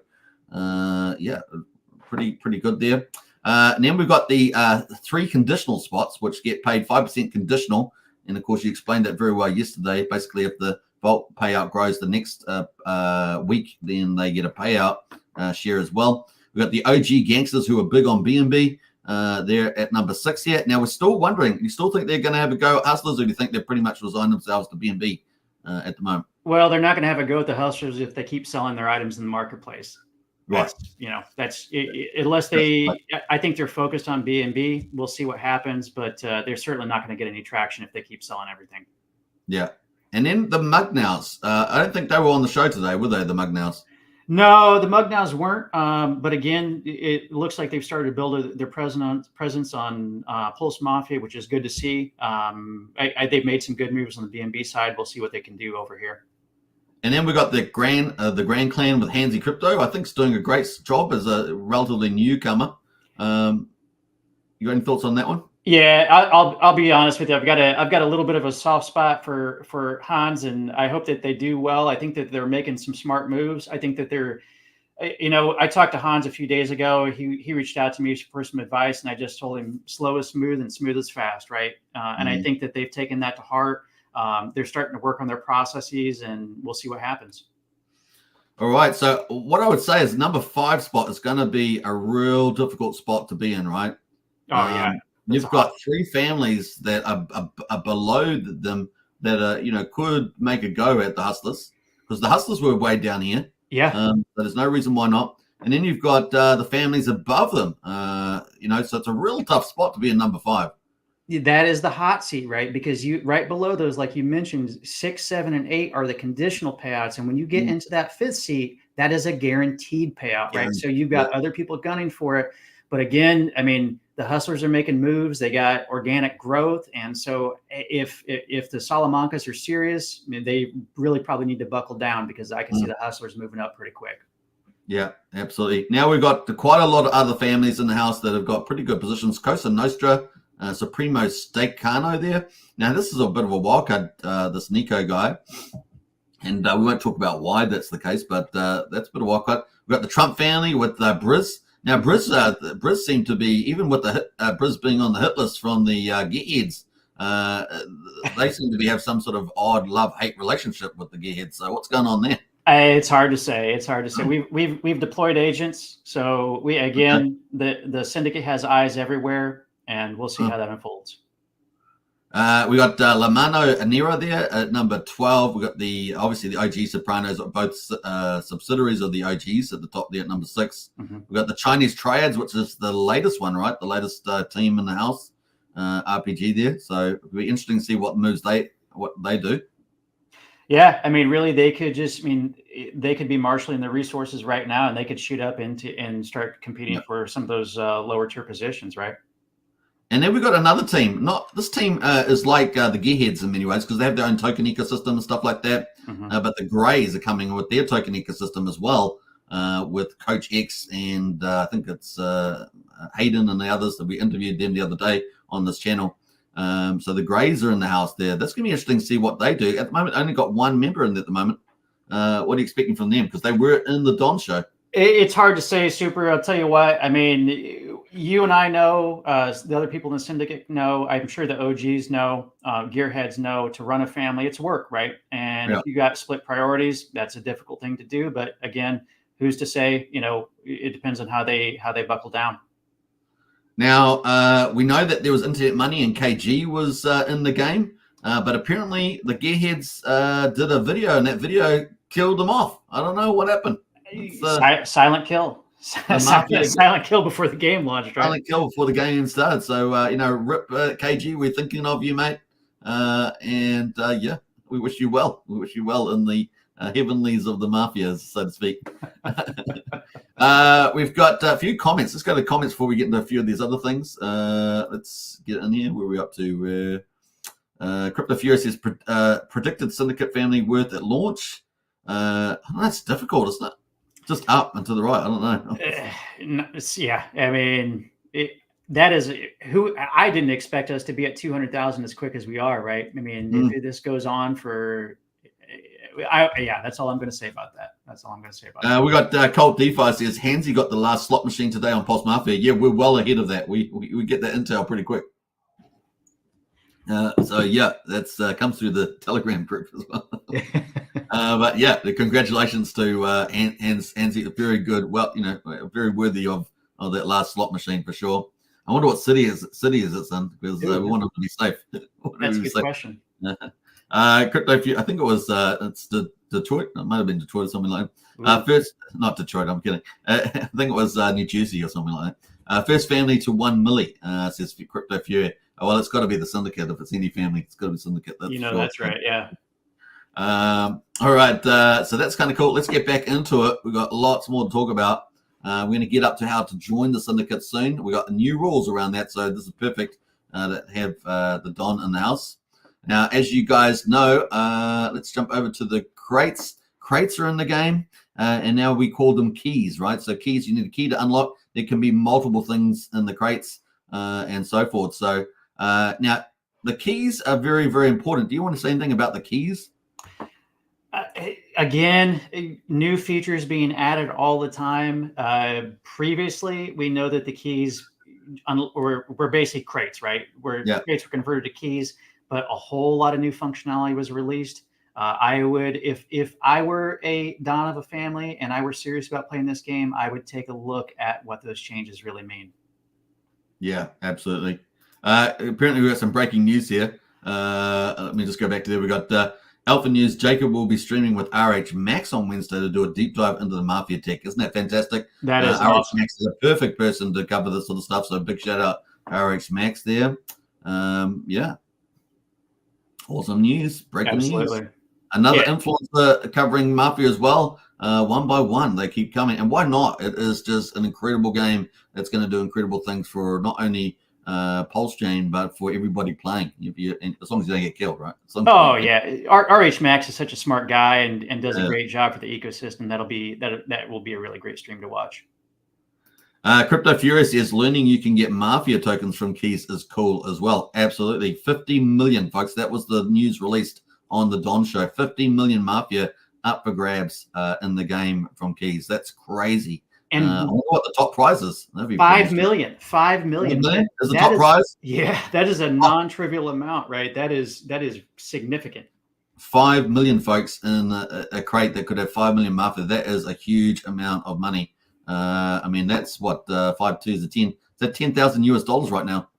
yeah, pretty good there. And then we've got the 3 conditional spots, which get paid 5% conditional. And, of course, you explained that very well yesterday. Basically, if the Vault payout grows the next week, then they get a payout share as well. We've got the OG Gangsters, who are big on BNB. They're at number 6 here. Now, we're still wondering, you still think they're going to have a go at Hustlers, or do you think they've pretty much resigned themselves to BNB? At the moment? Well, they're not going to have a go at the Hustlers if they keep selling their items in the marketplace. Right. That's unless they. I think they're focused on BNB. We'll see what happens, but they're certainly not going to get any traction if they keep selling everything. Yeah, and then the Mugnows. I don't think they were on the show today, were they? The Mugnows. No, the Mugnows weren't. But again, it looks like they've started to build their presence on Pulse Mafia, which is good to see. They've made some good moves on the BNB side. We'll see what they can do over here. And then we got the Grand Clan with Hansi Crypto. I think it's doing a great job as a relatively newcomer. You got any thoughts on that one? Yeah, I'll be honest with you. I've got a little bit of a soft spot for Hans, and I hope that they do well. I think that they're making some smart moves. I think that they're, I talked to Hans a few days ago. He reached out to me for some advice, and I just told him slow is smooth and smooth is fast, right? And I think that they've taken that to heart. They're starting to work on their processes, and we'll see what happens. All right. So what I would say is number 5 spot is going to be a real difficult spot to be in, right? Oh yeah. You've got 3 families that are below them that are, could make a go at the Hustlers, because the Hustlers were way down here. Yeah. But there's no reason why not. And then you've got the families above them. So it's a real tough spot to be in number 5. That is the hot seat, right? Because right below those, like you mentioned, 6, 7, and 8 are the conditional payouts, and when you get into that 5th seat, that is a guaranteed payout, right? So you've got other people gunning for it. But again, I mean, the Hustlers are making moves. They got organic growth. And so if the Salamancas are serious, I mean, they really probably need to buckle down, because I can see the Hustlers moving up pretty quick. Yeah, absolutely. Now we've got quite a lot of other families in the house that have got pretty good positions. Cosa Nostra, Supremo Stakano there. Now, this is a bit of a wildcard, this Nico guy. And we won't talk about why that's the case, but that's a bit of a wildcard. We've got the Trump family with Briz. Now, Briz seemed to be, even with the Briz being on the hit list from the Gearheads, they seem to have some sort of odd love-hate relationship with the Gearheads. So what's going on there? It's hard to say. We've deployed agents. So the syndicate has eyes everywhere, and we'll see how that unfolds. We got La Mano Anira there at number 12. We got obviously the OG Sopranos, both subsidiaries of the OGs at the top there at number 6. We got the Chinese Triads, which is the latest one, right? The latest team in the house, RPG there. So it'll be interesting to see what moves they do. Yeah, I mean, really, they could they could be marshaling the resources right now, and they could shoot up and start competing for some of those lower tier positions, right? And then we've got another team. Not this team is like the Gearheads in many ways because they have their own token ecosystem and stuff like that. But the Greys are coming with their token ecosystem as well, with Coach X and I think it's Hayden and the others that we interviewed them the other day on this channel. So the Greys are in the house there. That's going to be interesting to see what they do. At the moment, only got one member in there at the moment. What are you expecting from them? Because they were in the Don show. It's hard to say, Super. I'll tell you what. I mean, you and I know, the other people in the syndicate know. I'm sure the OGs know, gearheads know. To run a family, it's work, right? And if you got split priorities, that's a difficult thing to do. But again, who's to say? You know, it depends on how they buckle down. Now we know that there was internet money and KG was in the game, but apparently the gearheads did a video, and that video killed them off. I don't know what happened. Silent kill. Silent kill before the game launched, right? Silent kill before the game started. So, rip KG, we're thinking of you, mate. And we wish you well. We wish you well in the heavenlies of the Mafia, so to speak. We've got a few comments. Let's go to comments before we get into a few of these other things. Let's get in here. Where are we up to? Crypto Fury says predicted syndicate family worth at launch. That's difficult, isn't it? Just up and to the right. I don't know. Yeah, I mean, that is who I didn't expect us to be at 200,000 as quick as we are, right? I mean, if this goes on for, that's all I'm going to say about that. That's all I'm going to say about that. We got Cold DeFi says Hansy got the last slot machine today on Pulse Mafia. Yeah, we're well ahead of that. We get that intel pretty quick. That's comes through the Telegram group as well. But yeah, the congratulations to Hansy. Very good. Well, very worthy of that last slot machine for sure. I wonder what city is it's in, because we want them to be safe. That's a good question. Crypto, I think it was it's Detroit. It might have been Detroit or something like that. First, not Detroit. I'm kidding. I think it was New Jersey or something like that. First family to 1 milli, says Crypto Fury. Oh, well, it's got to be the syndicate. If it's any family, it's got to be syndicate. That's sure. That's right. Yeah. All right. So that's kind of cool. Let's get back into it. We've got lots more to talk about. We're going to get up to how to join the syndicate soon. We got new rules around that, so this is perfect to have the Don in the house. Now, as you guys know, let's jump over to the crates. Crates are in the game, and now we call them keys, right? So keys, you need a key to unlock. There can be multiple things in the crates and so forth. So now the keys are very, very important. Do you want to say anything about the keys? Again, new features being added all the time. Previously, we know that the keys were basic crates, right? Crates were converted to keys, but a whole lot of new functionality was released. I would, if I were a Don of a family and I were serious about playing this game, I would take a look at what those changes really mean. Yeah, absolutely. Apparently, we got some breaking news here. Let me just go back to there. We got Alpha News. Jacob will be streaming with RH Max on Wednesday to do a deep dive into the Mafia tech. Isn't that fantastic? That is awesome. RH Max is a perfect person to cover this sort of stuff. So big shout out RH Max there. Awesome news. Breaking news. Another influencer covering Mafia as well. One by one, they keep coming. And why not? It is just an incredible game that's going to do incredible things for not only Pulsechain, but for everybody playing. As long as you don't get killed, right? RH Max is such a smart guy and does a great job for the ecosystem. That will be a really great stream to watch. Crypto Furious is learning you can get Mafia tokens from keys is cool as well. Absolutely. 50 million, folks. That was the news released on the Don show. 50 million Mafia up for grabs in the game from keys. That's crazy. And I wonder what the top prize is. 5 million. 5 million is the top prize. Yeah, that is a non-trivial amount, right? That is significant. 5 million folks in a crate that could have 5 million Mafia. That is a huge amount of money. I mean, that's what 5 2s are 10. Is that $10,000 right now?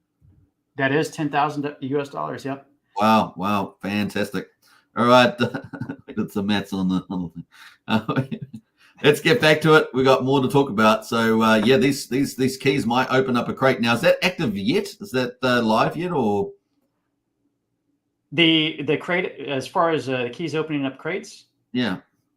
That is $10,000. Yep. Wow, fantastic. All right, we did some maths on the thing. Let's get back to it. We got more to talk about. So these keys might open up a crate. Now, is that active yet? Is that live yet, or the crate as far as keys opening up crates? Yeah,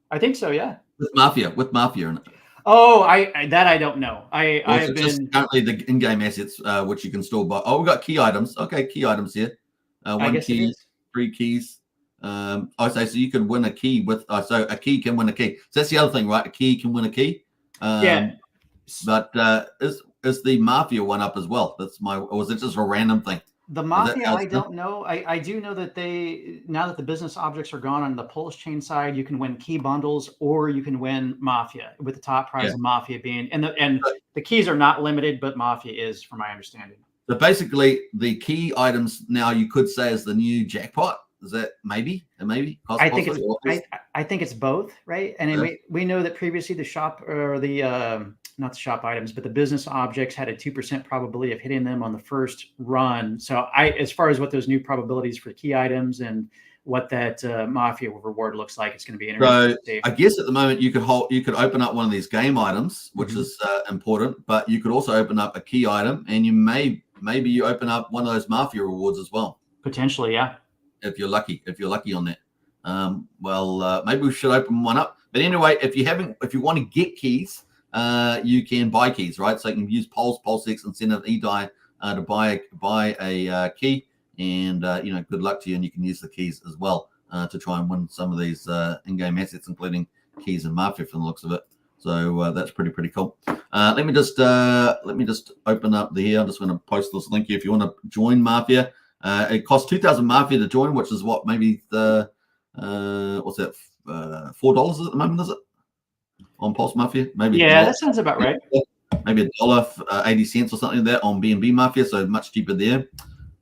I think so. Yeah, with Mafia in it. Oh, I don't know. I Or is have it just been. currently the in-game assets which you can store by? Oh, we've got key items. Okay, key items here. I One guess it key, is. 3 keys. I say so you could win a key with. So a key can win a key. So that's the other thing, right? A key can win a key. Yeah. But is the Mafia one up as well? That's my. Or was it just a random thing? The Is that Mafia, how I it's done? don't know. I do know that now that the business objects are gone on the Pulsechain side, you can win key bundles or you can win Mafia, with the top prize Yeah. of Mafia being, the keys are not limited, but Mafia is, from my understanding. So basically, the key items now you could say is the new jackpot. Is that maybe? I think it's Possibly? Or I think it's both, right? And then yeah. we know that previously the shop, or the not the shop items, but the business objects had a 2% probability of hitting them on the first run. So as far as what those new probabilities for key items and what that Mafia reward looks like, it's going to be interesting So to see. I guess at the moment you could open up one of these game items, which Mhm. is important, but you could also open up a key item, and maybe you open up one of those Mafia rewards as well. Potentially, yeah. If you're lucky on that. Maybe we should open one up. But anyway, if you want to get keys, you can buy keys, right? So you can use Pulsex instead of eDie to buy a key, and good luck to you. And you can use the keys as well to try and win some of these in-game assets, including keys and Mafia from the looks of it. So that's pretty cool. Let me just open up here. I'm just going to post this link here if you want to join Mafia. It costs 2,000 Mafia to join, which is what, maybe the what's that, $4 at the moment, is it, on Pulse Mafia? Maybe Yeah, that sounds about right. maybe $1.80 or something like that on B&B Mafia, so much cheaper there.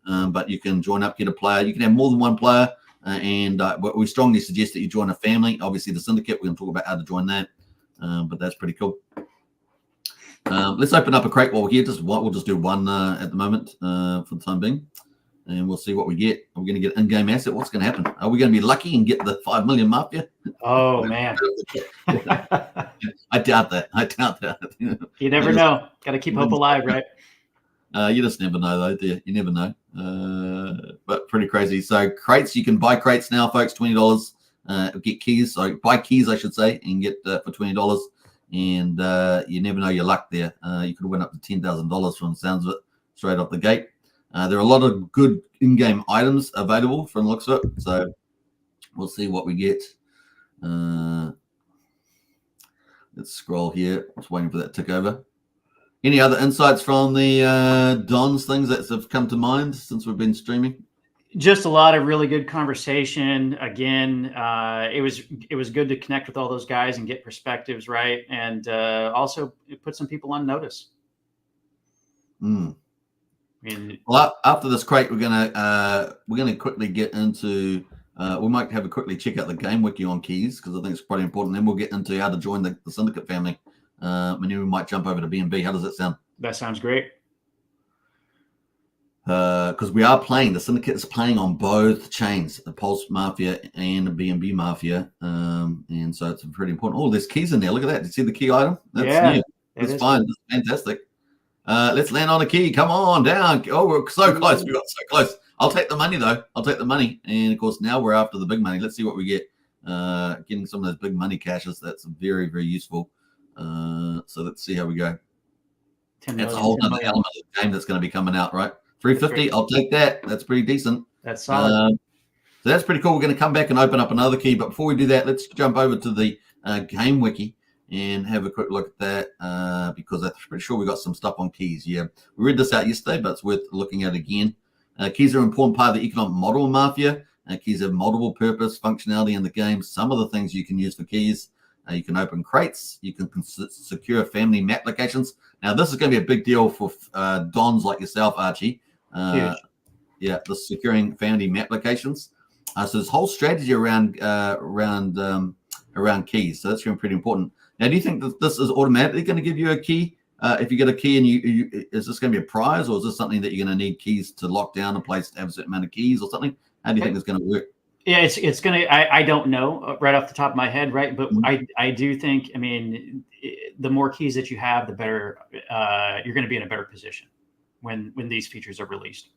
But you can join up, get a player. You can have more than one player, and we strongly suggest that you join a family. Obviously, the Syndicate, we're going to talk about how to join that, but that's pretty cool. Let's open up a crate while we're here. We'll just do one at the moment for the time being. And we'll see what we get. Are we going to get in-game asset? What's going to happen? Are we going to be lucky and get the 5 million Mafia? Oh man. I doubt that. You never know. Got to keep hope alive, right? You just never know, though, do you? You never know. But pretty crazy. So crates, you can buy crates now, folks. $20. Get keys. So buy keys, I should say, and get for $20. And you never know your luck there. You could win up to $10,000 from the sounds of it, straight off the gate. There are a lot of good in-game items available from the looks of it, so we'll see what we get. Let's scroll here. Just waiting for that to tick over. Any other insights from the Dons things that have come to mind since we've been streaming? Just a lot of really good conversation. Again, it was good to connect with all those guys and get perspectives, right? And also put some people on notice. Well, after this crate, we're gonna quickly get into. We might have a quickly check out the game wiki on keys, because I think it's pretty important. Then we'll get into how to join the Syndicate family, and then we might jump over to B&B. How does that sound? That sounds great. Because we are playing, the Syndicate is playing on both chains, the Pulse Mafia and the B&B Mafia, and so it's pretty important. Oh, there's keys in there. Look at that. Did you see the key item? That's new. That's fine. That's fantastic. Let's land on a key. Come on down. Oh, we're so close. We got so close. I'll take the money, though. I'll take the money. And, of course, now we're after the big money. Let's see what we get. Getting some of those big money caches. That's very, very useful. So let's see how we go. That's a whole other element of the game that's going to be coming out, right? 350. I'll take that. That's pretty decent. That's solid. So that's pretty cool. We're going to come back and open up another key. But before we do that, let's jump over to the game wiki and have a quick look at that, because I'm pretty sure we got some stuff on keys. Yeah, we read this out yesterday, but it's worth looking at again. Keys are an important part of the economic model of Mafia. Keys have multiple purpose, functionality in the game. Some of the things you can use for keys: you can open crates, you can secure family map locations. Now, this is going to be a big deal for Dons like yourself, Archie. Yeah, the securing family map locations. So this whole strategy around keys. So that's going to be pretty important. Now, do you think that this is automatically going to give you a key? If you get a key, and is this going to be a prize, or is this something that you're going to need keys to lock down a place to have a certain amount of keys or something? How do you think it's going to work? Yeah, it's going to, I don't know right off the top of my head, right? But I do think, I mean, the more keys that you have, the better, you're going to be in a better position when these features are released.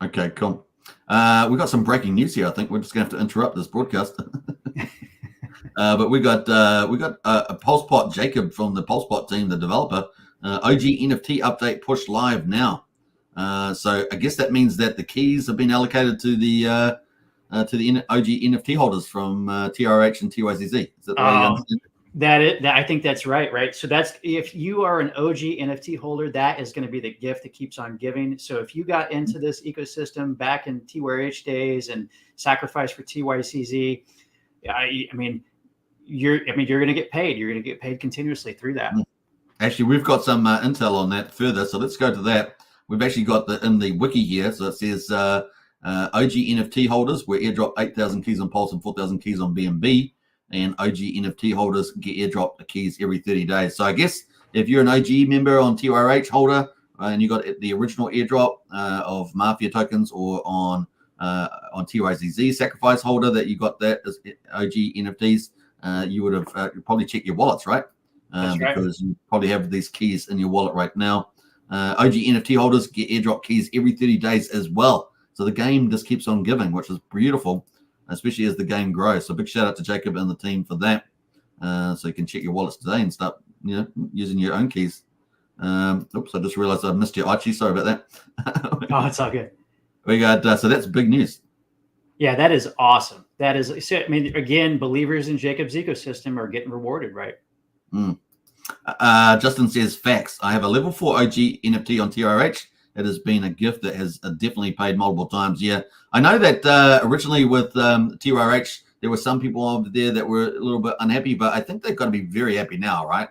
Okay, cool. We've got some breaking news here. I think we're just going to have to interrupt this broadcast. But we got a Pulsepot Jacob from the Pulsepot team, the developer. OG NFT update push live now. So I guess that means that the keys have been allocated to the OG NFT holders from TRH and TYZZ. Is that the way you understand it? I think that's right. So that's, if you are an OG NFT holder, that is going to be the gift that keeps on giving. So if you got into this ecosystem back in TYH days and sacrificed for TYCZ, I mean, you're going to get paid. You're going to get paid continuously through that. Actually, we've got some intel on that further. So let's go to that. We've actually got in the wiki here. So it says OG NFT holders were airdropped 8,000 keys on Pulse and 4,000 keys on BNB. And OG NFT holders get airdropped the keys every 30 days. So I guess if you're an OG member on TRH holder and you got the original airdrop of Mafia tokens, or on TYZZ sacrifice holder that you got that as OG NFTs, you would have probably checked your wallets, right? Because you probably have these keys in your wallet right now. OG NFT holders get airdrop keys every 30 days as well. So the game just keeps on giving, which is beautiful, especially as the game grows. So big shout out to Jacob and the team for that. So you can check your wallets today and start, using your own keys. Oops, I just realized I missed your Archie. Sorry about that. Oh, it's all good. We got so that's big news. Yeah, that is awesome. That is, so, I mean, again, believers in Jacob's ecosystem are getting rewarded, right? Justin says facts. I have a level 4 OG NFT on TRH. It has been a gift that has definitely paid multiple times. Yeah, I know that originally with TRH, there were some people over there that were a little bit unhappy, but I think they've got to be very happy now, right?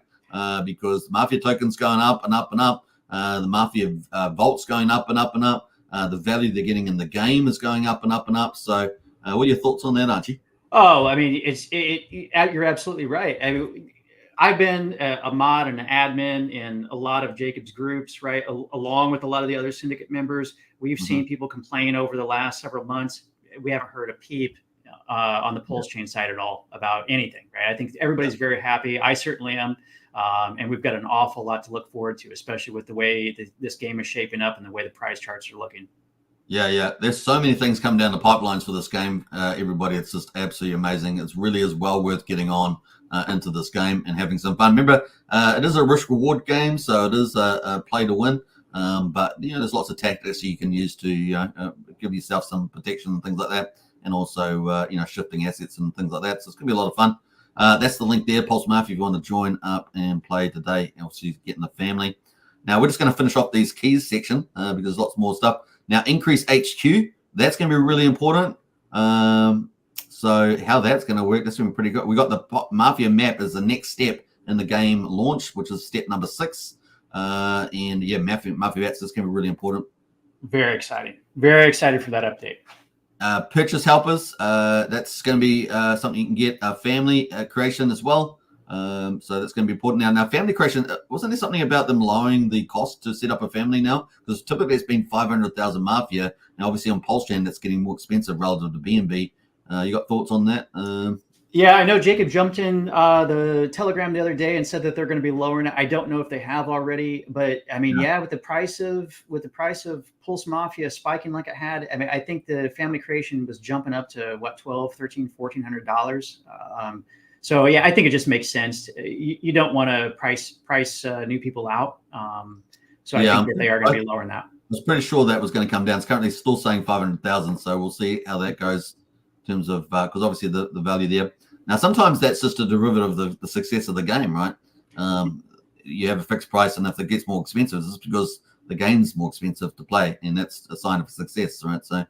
Because Mafia tokens going up and up and up. The Mafia vault's going up and up and up. The value they're getting in the game is going up and up and up. So what are your thoughts on that, Archie? Oh, I mean, you're absolutely right. I mean, I've been a mod and an admin in a lot of Jacob's groups, right? Along with a lot of the other syndicate members. We've seen people complain over the last several months. We haven't heard a peep on the Pulsechain side at all about anything, right? I think everybody's very happy. I certainly am. And we've got an awful lot to look forward to, especially with the way this game is shaping up and the way the prize charts are looking. Yeah. There's so many things coming down the pipelines for this game, everybody. It's just absolutely amazing. It really is well worth getting on into this game and having some fun. Remember, it is a risk-reward game, so it is a play to win. But, there's lots of tactics you can use to give yourself some protection and things like that. And also, shifting assets and things like that. So it's going to be a lot of fun. That's the link there, Pulse Mafia, if you want to join up and play today. And also get in the family. Now, we're just going to finish off these keys section because there's lots more stuff. Now, increase HQ, that's going to be really important. So how that's going to work, that's going to be pretty good. We got the Mafia map as the next step in the game launch, which is step number 6. And yeah, Mafia maps is going to be really important. Very exciting for that update. Purchase helpers, that's going to be something you can get. Family creation as well. So that's going to be important now. Family creation, wasn't there something about them lowering the cost to set up a family now? Because typically it's been 500,000 Mafia. Now, obviously on Pulsechain, that's getting more expensive relative to BNB. You got thoughts on that? Yeah, I know Jacob jumped in the Telegram the other day and said that they're going to be lowering it. I don't know if they have already, but I mean, yeah, with the price of Pulse Mafia spiking like it had, I mean, I think the family creation was jumping up to what, $1,200, $1,300, $1,400. So yeah, I think it just makes sense. You don't want to price new people out. So I think that they are going to be lowering that. I was pretty sure that was going to come down. It's currently still saying 500,000. So we'll see how that goes in terms of, because obviously the value there. Now, sometimes that's just a derivative of the success of the game, right? You have a fixed price, and if it gets more expensive, it's because the game's more expensive to play, and that's a sign of success, right? So,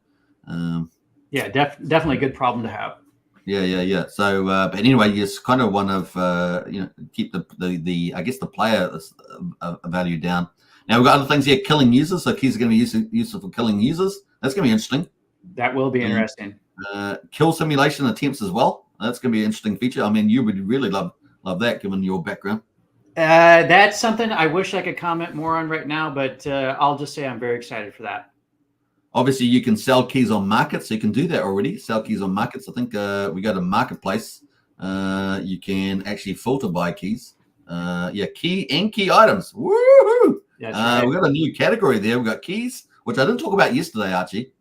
yeah, definitely a good problem to have. Yeah. So, but anyway, you just kind of want to, keep the I guess the player value down. Now we've got other things here, killing users. So keys are going to be useful for killing users. That's going to be interesting. That will be interesting. Kill simulation attempts as well. That's going to be an interesting feature. I mean, you would really love that, given your background. That's something I wish I could comment more on right now, but I'll just say I'm very excited for that. Obviously, you can sell keys on markets. So you can do that already. Sell keys on markets. I think we go to marketplace. You can actually filter by keys. Key items. Woohoo! Right. We've got a new category there. We've got keys, which I didn't talk about yesterday, Archie.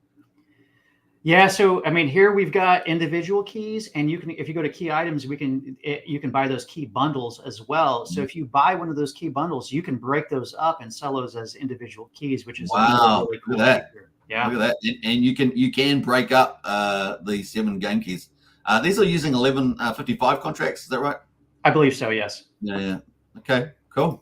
Yeah, so I mean, here we've got individual keys, and you can, if you go to key items, you can buy those key bundles as well. So Mhm. if you buy one of those key bundles, you can break those up and sell those as individual keys, which is another Wow, really look cool at that. feature. Yeah, Look at that. And you can break up the 7 game keys. These are using 1155 contracts. Is that right? I believe so. Yes. Yeah, yeah. Okay, cool.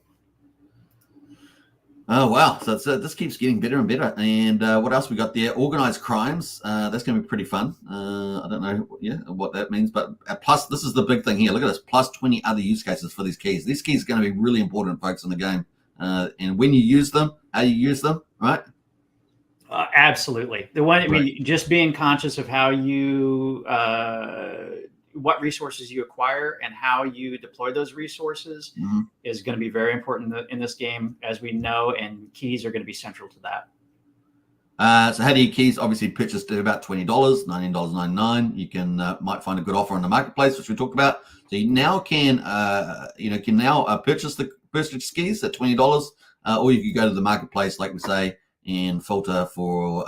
Oh wow! So this keeps getting better and better. And what else we got there? Organized crimes. That's going to be pretty fun. I don't know, what that means, but plus this is the big thing here. Look at this: plus 20 other use cases for these keys. These keys are going to be really important, folks, in the game. And when you use them, how you use them, right? Absolutely. The one, I Right. mean, just being conscious of how you, what resources you acquire and how you deploy those resources Mhm. is going to be very important in this game, as we know, and keys are going to be central to that. So how do you keys? Obviously, purchased at about $20, $19.99. You can might find a good offer on the marketplace, which we talked about. So you now can purchase keys at $20, or you can go to the marketplace, like we say, and filter for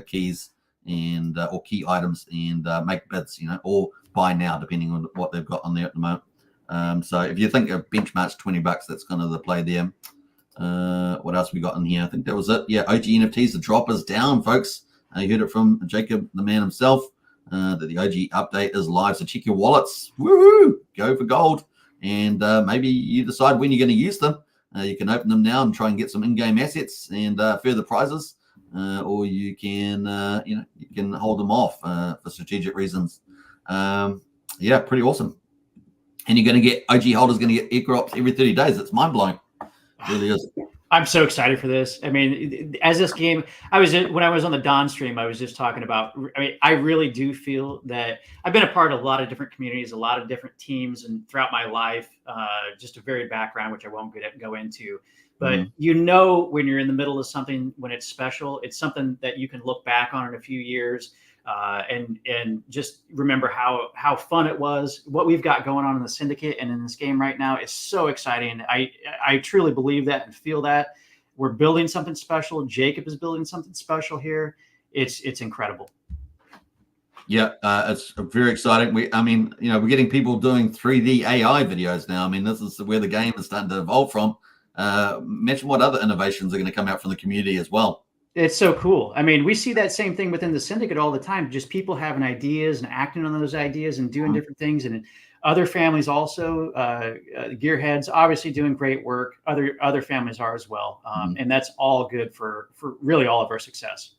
keys and or key items and make bids, or buy now, depending on what they've got on there at the moment. So if you think of benchmarks $20, that's kind of the play there. What else we got in here? I think that was it. Yeah, OG NFTs, the drop is down, folks. You heard it from Jacob, the man himself, that the OG update is live. So check your wallets. Woohoo! Go for gold. And maybe you decide when you're going to use them. You can open them now and try and get some in-game assets and further prizes. Or you can, you can hold them off for strategic reasons. Yeah, pretty awesome. And you're going to get, OG holders going to get airdrops every 30 days. It's mind-blowing. Really is. I'm so excited for this. I mean, as this game, when I was on the Dawn stream, I was just talking about. I mean, I really do feel that I've been a part of a lot of different communities, a lot of different teams, and throughout my life, just a varied background, which I won't go into. But when you're in the middle of something, when it's special, it's something that you can look back on in a few years. And just remember how fun it was. What we've got going on in the Syndicate and in this game right now is so exciting. I truly believe that and feel that we're building something special. Jacob is building something special here. It's incredible. Yeah, it's very exciting. We're getting people doing 3D AI videos now. I mean, this is where the game is starting to evolve from. Mention what other innovations are going to come out from the community as well. It's so cool. I mean, we see that same thing within the Syndicate all the time. Just people having ideas and acting on those ideas and doing different things. And other families also, Gearheads, obviously doing great work. Other families are as well. And that's all good for really all of our success.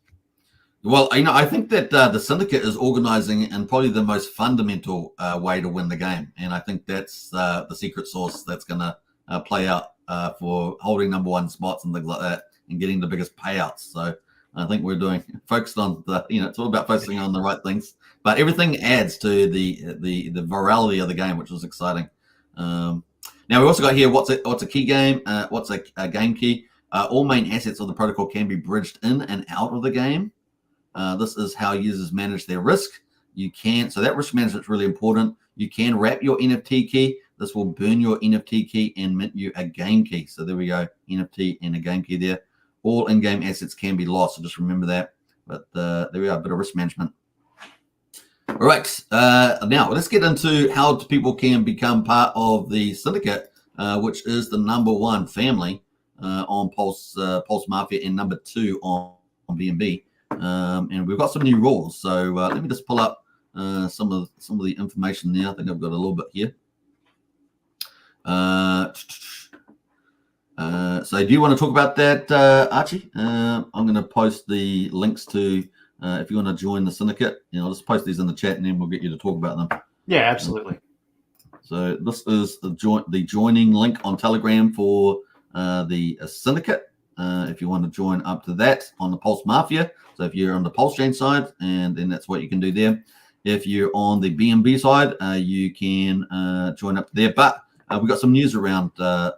Well, I think that the Syndicate is organizing in probably the most fundamental way to win the game. And I think that's the secret sauce that's going to play out for holding #1 spots and things like that, and getting the biggest payouts. So I think we're focused on it's all about focusing on the right things, but everything adds to the virality of the game, which was exciting. Now we also got here, what's a key game? What's a game key? All main assets of the protocol can be bridged in and out of the game. This is how users manage their risk. So that risk management is really important. You can wrap your NFT key. This will burn your NFT key and mint you a game key. So there we go, NFT and a game key there. All in-game assets can be lost, so just remember that. But there we are, a bit of risk management. All right, now let's get into how people can become part of the Syndicate, which is the #1 family on Pulse Mafia, and #2 on BNB. And we've got some new rules. So let me just pull up some of the information now. I think I've got a little bit here. So do you want to talk about that, Archie? I'm going to post the links to if you want to join the Syndicate. I'll just post these in the chat, and then we'll get you to talk about them. Yeah, absolutely. So this is the joining link on Telegram for the Syndicate. If you want to join up to that on the Pulse Mafia. So if you're on the Pulsechain side, and then that's what you can do there. If you're on the BNB side, you can join up there. But we've got some news around this.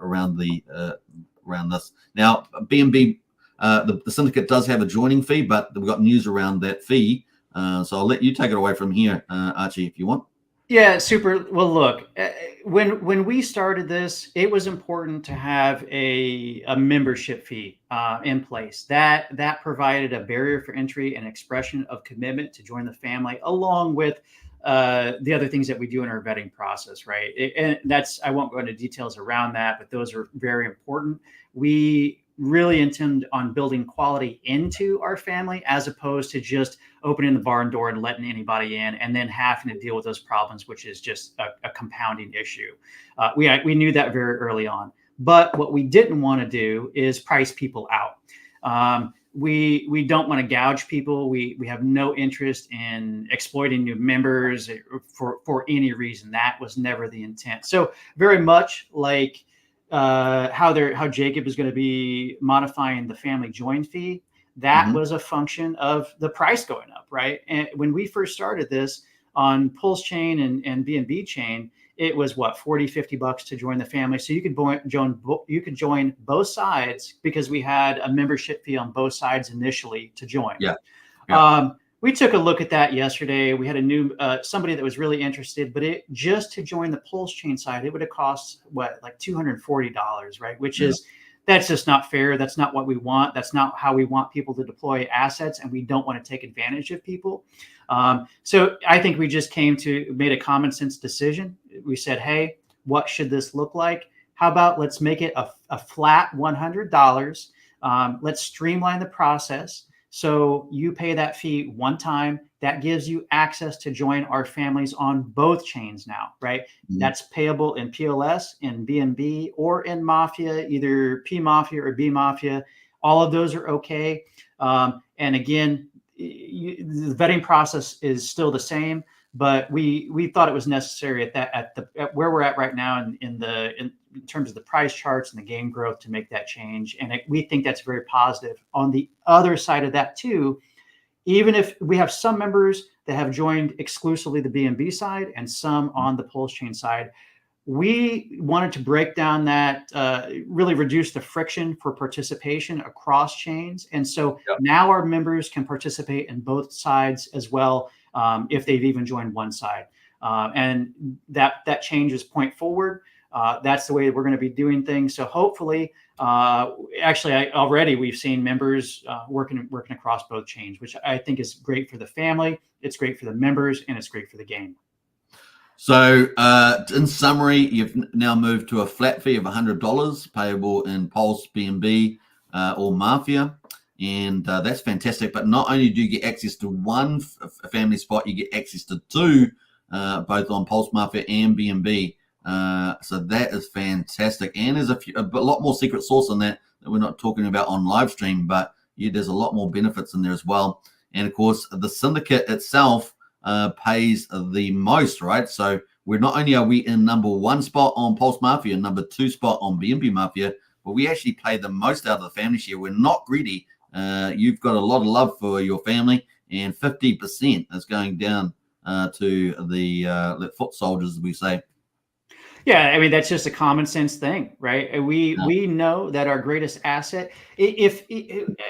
Now, BNB, the Syndicate does have a joining fee, but we've got news around that fee. So I'll let you take it away from here, Archie, if you want. Yeah, super. Well, look, when we started this, it was important to have a membership fee in place. That provided a barrier for entry and expression of commitment to join the family, along with the other things that we do in our vetting process, right? And that's I won't go into details around that, but those are very important. We really intend on building quality into our family as opposed to just opening the barn door and letting anybody in and then having to deal with those problems, which is just a compounding issue. We knew that very early on. But what we didn't want to do is price people out. We don't want to gouge people. We have no interest in exploiting new members for any reason. That was never the intent. So very much like how Jacob is going to be modifying the family join fee. That was a function of the price going up, right? And when we first started this on Pulsechain and BNB chain, it was what, 40, $50 to join the family. So you could join both sides because we had a membership fee on both sides initially to join. Yeah. We took a look at that yesterday. We had a new somebody that was really interested, but it just to join the Pulsechain side, it would have cost what, like $240, right? Which is that's just not fair. That's not what we want. That's not how we want people to deploy assets, and we don't want to take advantage of people. So I think we just made a common sense decision. We said, hey, what should this look like? How about let's make it a flat $100. Let's streamline the process. So you pay that fee one time. That gives you access to join our families on both chains now, right? That's payable in PLS, in BNB, or in Mafia, either P Mafia or B Mafia. All of those are okay. And again, the vetting process is still the same, but we thought it was necessary at where we're at right now in terms of the price charts and the game growth to make that change. And we think that's very positive. On the other side of that too, even if we have some members that have joined exclusively the BNB side and some on the Pulsechain side, we wanted to break down that, really reduce the friction for participation across chains. And so now our members can participate in both sides as well, if they've even joined one side. And that changes point forward. That's the way we're going to be doing things. So hopefully, already we've seen members working across both chains, which I think is great for the family. It's great for the members, and it's great for the game. So in summary, you've now moved to a flat fee of $100 payable in Pulse, BNB, or Mafia. And that's fantastic. But not only do you get access to one family spot, you get access to two, both on Pulse, Mafia, and BNB. So that is fantastic. And there's a lot more secret sauce on that we're not talking about on live stream, but there's a lot more benefits in there as well. And of course, the syndicate itself pays the most, right? So we're not only are we in number one spot on Pulse Mafia, number two spot on BNB Mafia, but we actually pay the most out of the family share. We're not greedy. You've got a lot of love for your family, and 50% is going down to the foot soldiers, as we say. Yeah, I mean, that's just a common sense thing, right? We know that our greatest asset, if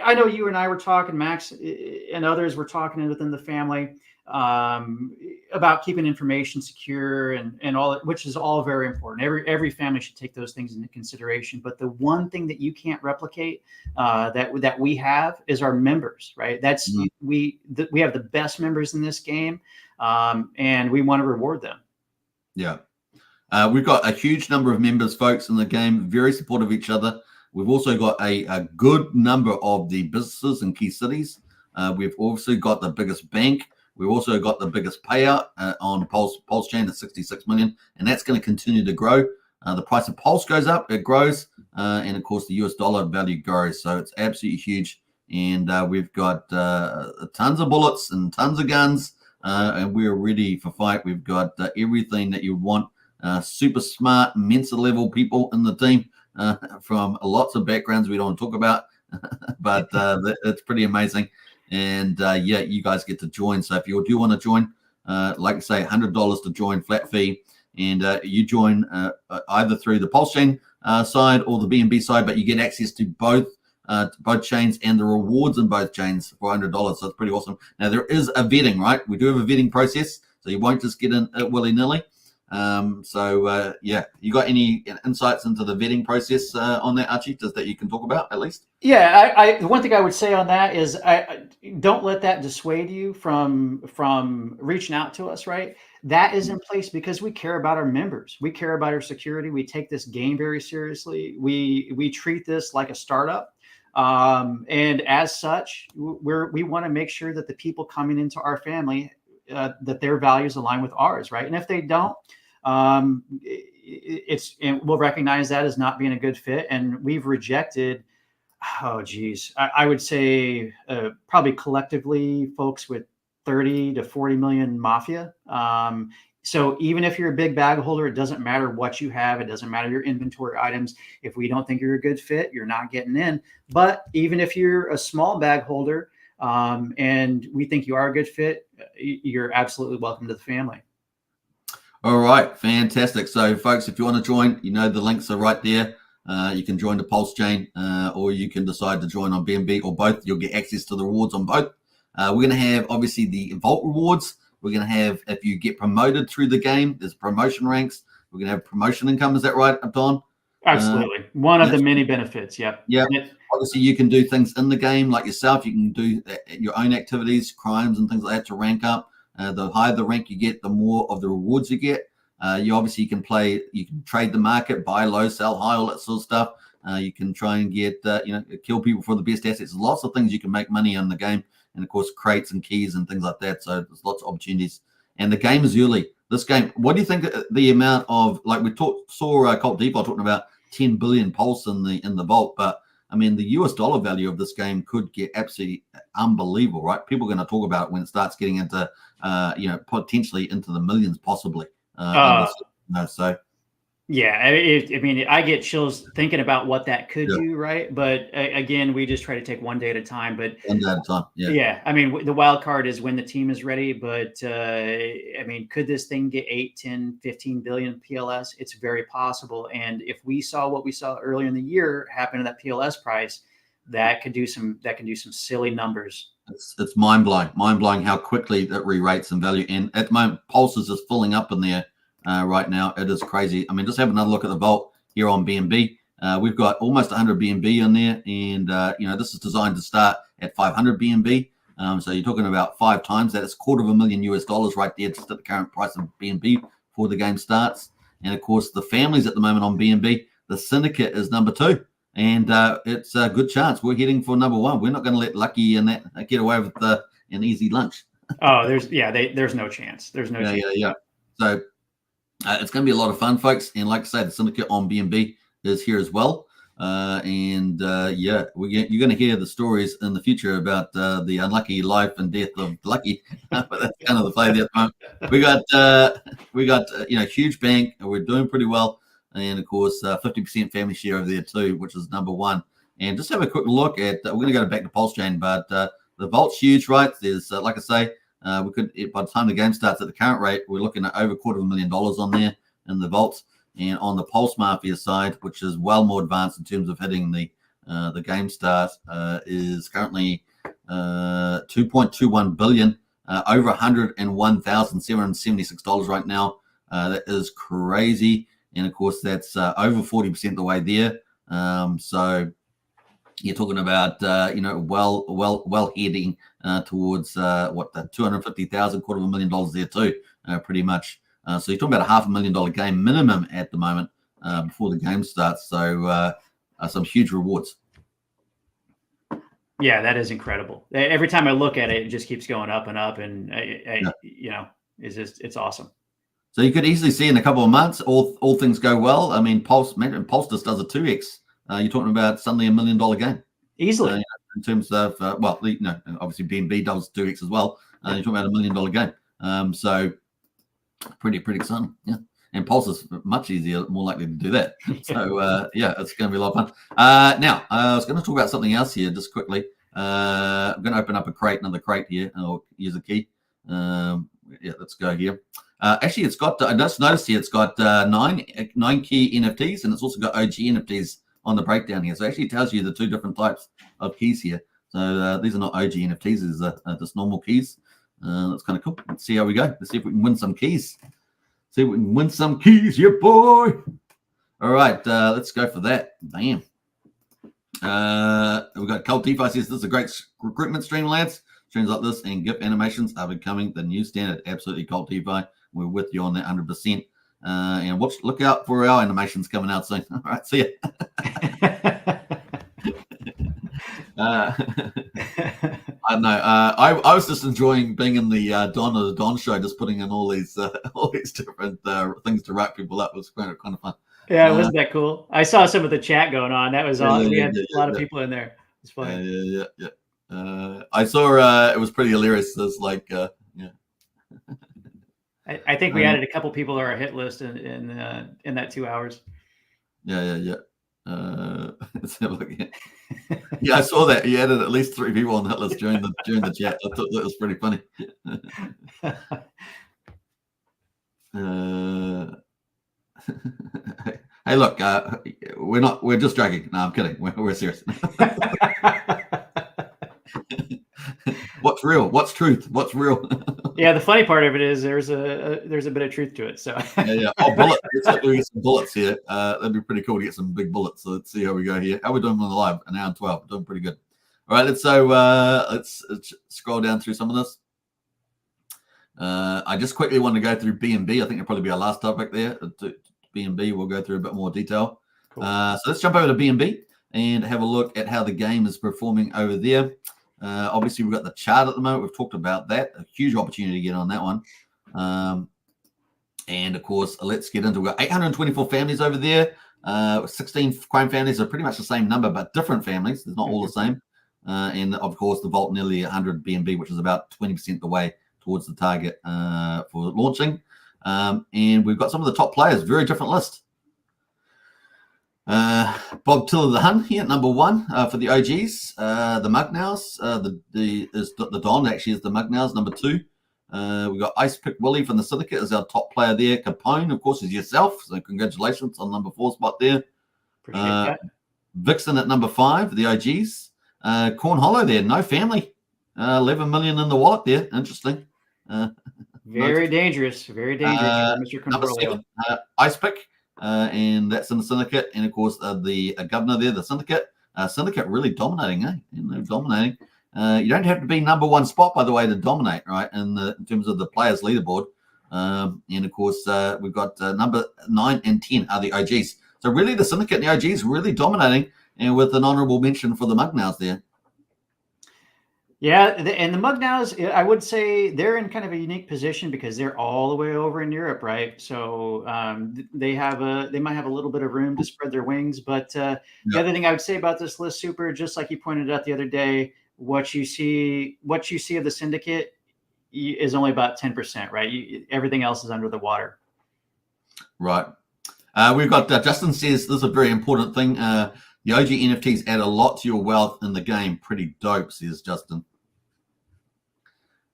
I know you and I were talking, Max, and others were talking within the family about keeping information secure and all that, which is all very important. Every family should take those things into consideration. But the one thing that you can't replicate that we have is our members, right? That's we have the best members in this game, and we want to reward them. Yeah. We've got a huge number of members, folks, in the game, very supportive of each other. We've also got a good number of the businesses in key cities. We've also got the biggest bank. We've also got the biggest payout on Pulsechain at 66 million, and that's going to continue to grow. The price of Pulse goes up, it grows, and of course the US dollar value grows. So it's absolutely huge. And we've got tons of bullets and tons of guns, and we're ready for fight. We've got everything that you want. Super smart, Mensa level people in the team from lots of backgrounds we don't talk about, but it's pretty amazing. And you guys get to join. So if you do want to join, like I say, $100 to join, flat fee, and you join either through the Pulsechain side or the BNB side, but you get access to both chains and the rewards in both chains for $100. So it's pretty awesome. Now there is a vetting, right? We do have a vetting process. so you won't just get in willy-nilly. Yeah, you got any insights into the vetting process on that, Archie, just that you can talk about at least? Yeah, the one thing I would say on that is I don't let that dissuade you from reaching out to us, right? That is in place because we care about our members. We care about our security. We take this game very seriously. We treat this like a startup. And as such, we want to make sure that the people coming into our family, that their values align with ours, right? And if they don't, and we'll recognize that as not being a good fit. And we've rejected, oh geez, I would say probably collectively folks with 30 to 40 million Mafia. So even if you're a big bag holder, it doesn't matter what you have. It doesn't matter your inventory items. If we don't think you're a good fit, you're not getting in. But even if you're a small bag holder and we think you are a good fit, you're absolutely welcome to the family. All right, fantastic. So folks, if you want to join, you know, the links are right there. You can join the Pulsechain or you can decide to join on BNB or both. You'll get access to the rewards on both. We're going to have obviously the Vault rewards. We're going to have, if you get promoted through the game, there's promotion ranks. We're going to have promotion income. Is that right, Don? Absolutely. One of the many benefits. Yep. Yeah. Obviously, you can do things in the game like yourself. You can do your own activities, crimes, and things like that to rank up. The higher the rank you get, the more of the rewards you get. You obviously can trade the market, buy low, sell high, all that sort of stuff. You can try and get, kill people for the best assets. There's lots of things you can make money in the game. And of course, crates and keys and things like that. So there's lots of opportunities. And the game is early. This game, what do you think the amount of, like we saw Cult Depot talking about 10 billion pulse in the vault, but I mean, the US dollar value of this game could get absolutely unbelievable, right? People are going to talk about it when it starts getting into, potentially into the millions, possibly. So. Yeah, I mean, I get chills thinking about what that could do, right? But again, we just try to take one day at a time. But one day at a time, yeah. I mean, the wild card is when the team is ready. But I mean, could this thing get 8, 10, 15 billion PLS? It's very possible. And if we saw what we saw earlier in the year happen to that PLS price, that could do some silly numbers. It's mind blowing how quickly that re-rates in value. And at the moment, Pulse is just filling up in there. Right now, it is crazy. I mean, just have another look at the vault here on BNB. We've got almost 100 BNB in there, and this is designed to start at 500 BNB. So you're talking about 5 times that. It's $250,000 US right there, just at the current price of BNB before the game starts. And of course, the families at the moment on BNB, the Syndicate is number 2, and it's a good chance we're heading for number 1. We're not going to let Lucky and that get away with an easy lunch. Oh, there's no chance. There's no chance. Yeah. So. It's going to be a lot of fun, folks. And like I say, the Syndicate on BNB is here as well. You're going to hear the stories in the future about the unlucky life and death of Lucky. But that's kind of the play there at the moment. We got huge bank. We're doing pretty well. And of course, 50% family share over there too, which is number 1. And just have a quick look at, we're going to go back to Pulsechain, but the vault's huge, right? There's, like I say, we could, by the time the game starts at the current rate, we're looking at over $250,000 on there in the vaults. And on the Pulse Mafia side, which is well more advanced in terms of hitting the game start, is currently 2.21 billion, over $101,776 right now. That is crazy, and of course that's over 40% the way there. So you're talking about well heading towards the 250,000, $250,000 there too, pretty much. So you're talking about a $500,000 game minimum at the moment before the game starts. So some huge rewards. Yeah, that is incredible. Every time I look at it, it just keeps going up and up, and it's awesome. So you could easily see in a couple of months, all things go well. I mean, Pulse just does a 2x. You're talking about suddenly $1 million game easily in terms of obviously BNB does 2x as well. You're talking about $1 million game. So pretty exciting, yeah. And Pulse is much easier, more likely to do that. So it's going to be a lot of fun. Now I was going to talk about something else here just quickly. I'm going to open up another crate here. I'll use a key. Let's go here. Actually, it's got. I just noticed here it's got 9 key NFTs, and it's also got OG NFTs on the breakdown here. So it actually tells you the 2 different types of keys here. So these are not OG NFTs; these are just normal keys. That's kind of cool. Let's see how we go. Let's see if we can win some keys. See if we can win some keys, yeah, boy. All right, let's go for that. Bam. We've got Cult DeFi says, this is a great recruitment stream, lads. Streams like this and GIF animations are becoming the new standard. Absolutely, Cult DeFi. We're with you on that 100%. And look out for our animations coming out soon. All right, see ya. I don't know. I was just enjoying being in the Don of the Don show, just putting in all these different things to wrap people up. It was kind of fun. Yeah, wasn't that cool? I saw some of the chat going on. That was awesome. We had a lot of people in there. It's funny. Yeah. I saw it was pretty hilarious. It was like, yeah. I think we added a couple people to our hit list in that 2 hours. Yeah. Let's have a look at. Yeah, I saw that. You added at least 3 people on that list during the chat. I thought that was pretty funny. Hey, look, we're just joking. No, I'm kidding. We're serious. What's real? What's truth? What's real? Yeah, the funny part of it is there's a bit of truth to it. So yeah. Oh, bullets. Let's get some bullets here. That'd be pretty cool to get some big bullets. So let's see how we go here. How are we doing on the live? An hour and 12. We're doing pretty good. All right, let's scroll down through some of this. I just quickly want to go through B&B. I think it'll probably be our last topic there. B&B, we'll go through a bit more detail. Cool. So let's jump over to B&B and have a look at how the game is performing over there. Obviously, we've got the chart at the moment. We've talked about that. A huge opportunity to get on that one. And, of course, let's get into it. We've got 824 families over there. 16 crime families are pretty much the same number, but different families. They're not all the same. And, of course, the vault nearly 100 B&B, which is about 20% the way towards the target for launching. And we've got some of the top players, very different list. Bob Tiller the Hun here, number 1 for the OGs. The Mugnows, the Don actually is the Mugnows, number 2. We've got Ice Pick Willie from the Syndicate is our top player there. Capone, of course, is yourself. So congratulations on number 4 spot there. Appreciate that. Vixen at number 5, the OGs. Corn Hollow there, no family. 11 million in the wallet there. Interesting. Very dangerous. Very dangerous. Mr. Number 7, Ice Pick. And that's in the Syndicate. And, of course, the governor there, the Syndicate. Syndicate really dominating, eh? Dominating. You don't have to be number 1 spot, by the way, to dominate, right, in terms of the players' leaderboard. And, of course, we've got number 9 and 10 are the OGs. So, really, the Syndicate and the OGs really dominating, and with an honorable mention for the Mugnows there. Yeah, and the Mugnows, I would say they're in kind of a unique position because they're all the way over in Europe, right? So they might have a little bit of room to spread their wings. But the other thing I would say about this list, Super, just like you pointed out the other day, what you see of the Syndicate is only about 10%, right? Everything else is under the water. Right. We've got Justin says this is a very important thing. The OG NFTs add a lot to your wealth in the game. Pretty dope, says Justin.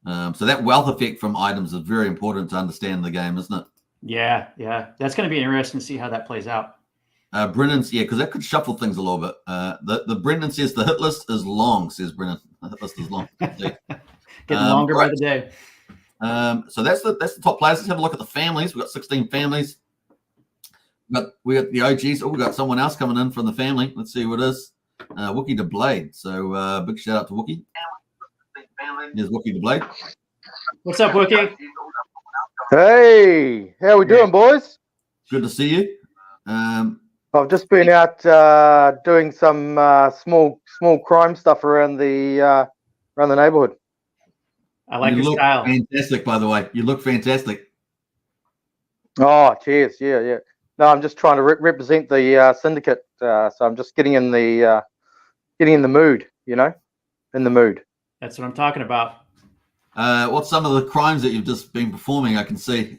So that wealth effect from items is very important to understand in the game, isn't it? Yeah. That's going to be interesting to see how that plays out. Brennan's, because that could shuffle things a little bit. The Brendan says the hit list is long, says Brennan. The hit list is long. Getting longer by the day. So that's the top players. Let's have a look at the families. We've got 16 families. We got the OGs. Oh, we got someone else coming in from the family. Let's see who it is. Wookie the Blade. So big shout out to Wookie. Here's Wookie the Blade. What's up, Wookie? Hey, how we doing, boys? Good to see you. I've just been out doing some small crime stuff around the neighborhood. I like your style. Fantastic, by the way. You look fantastic. Oh, cheers. Yeah. No, I'm just trying to represent the Syndicate. So I'm just getting in the mood, in the mood. That's what I'm talking about. What's some of the crimes that you've just been performing? I can see.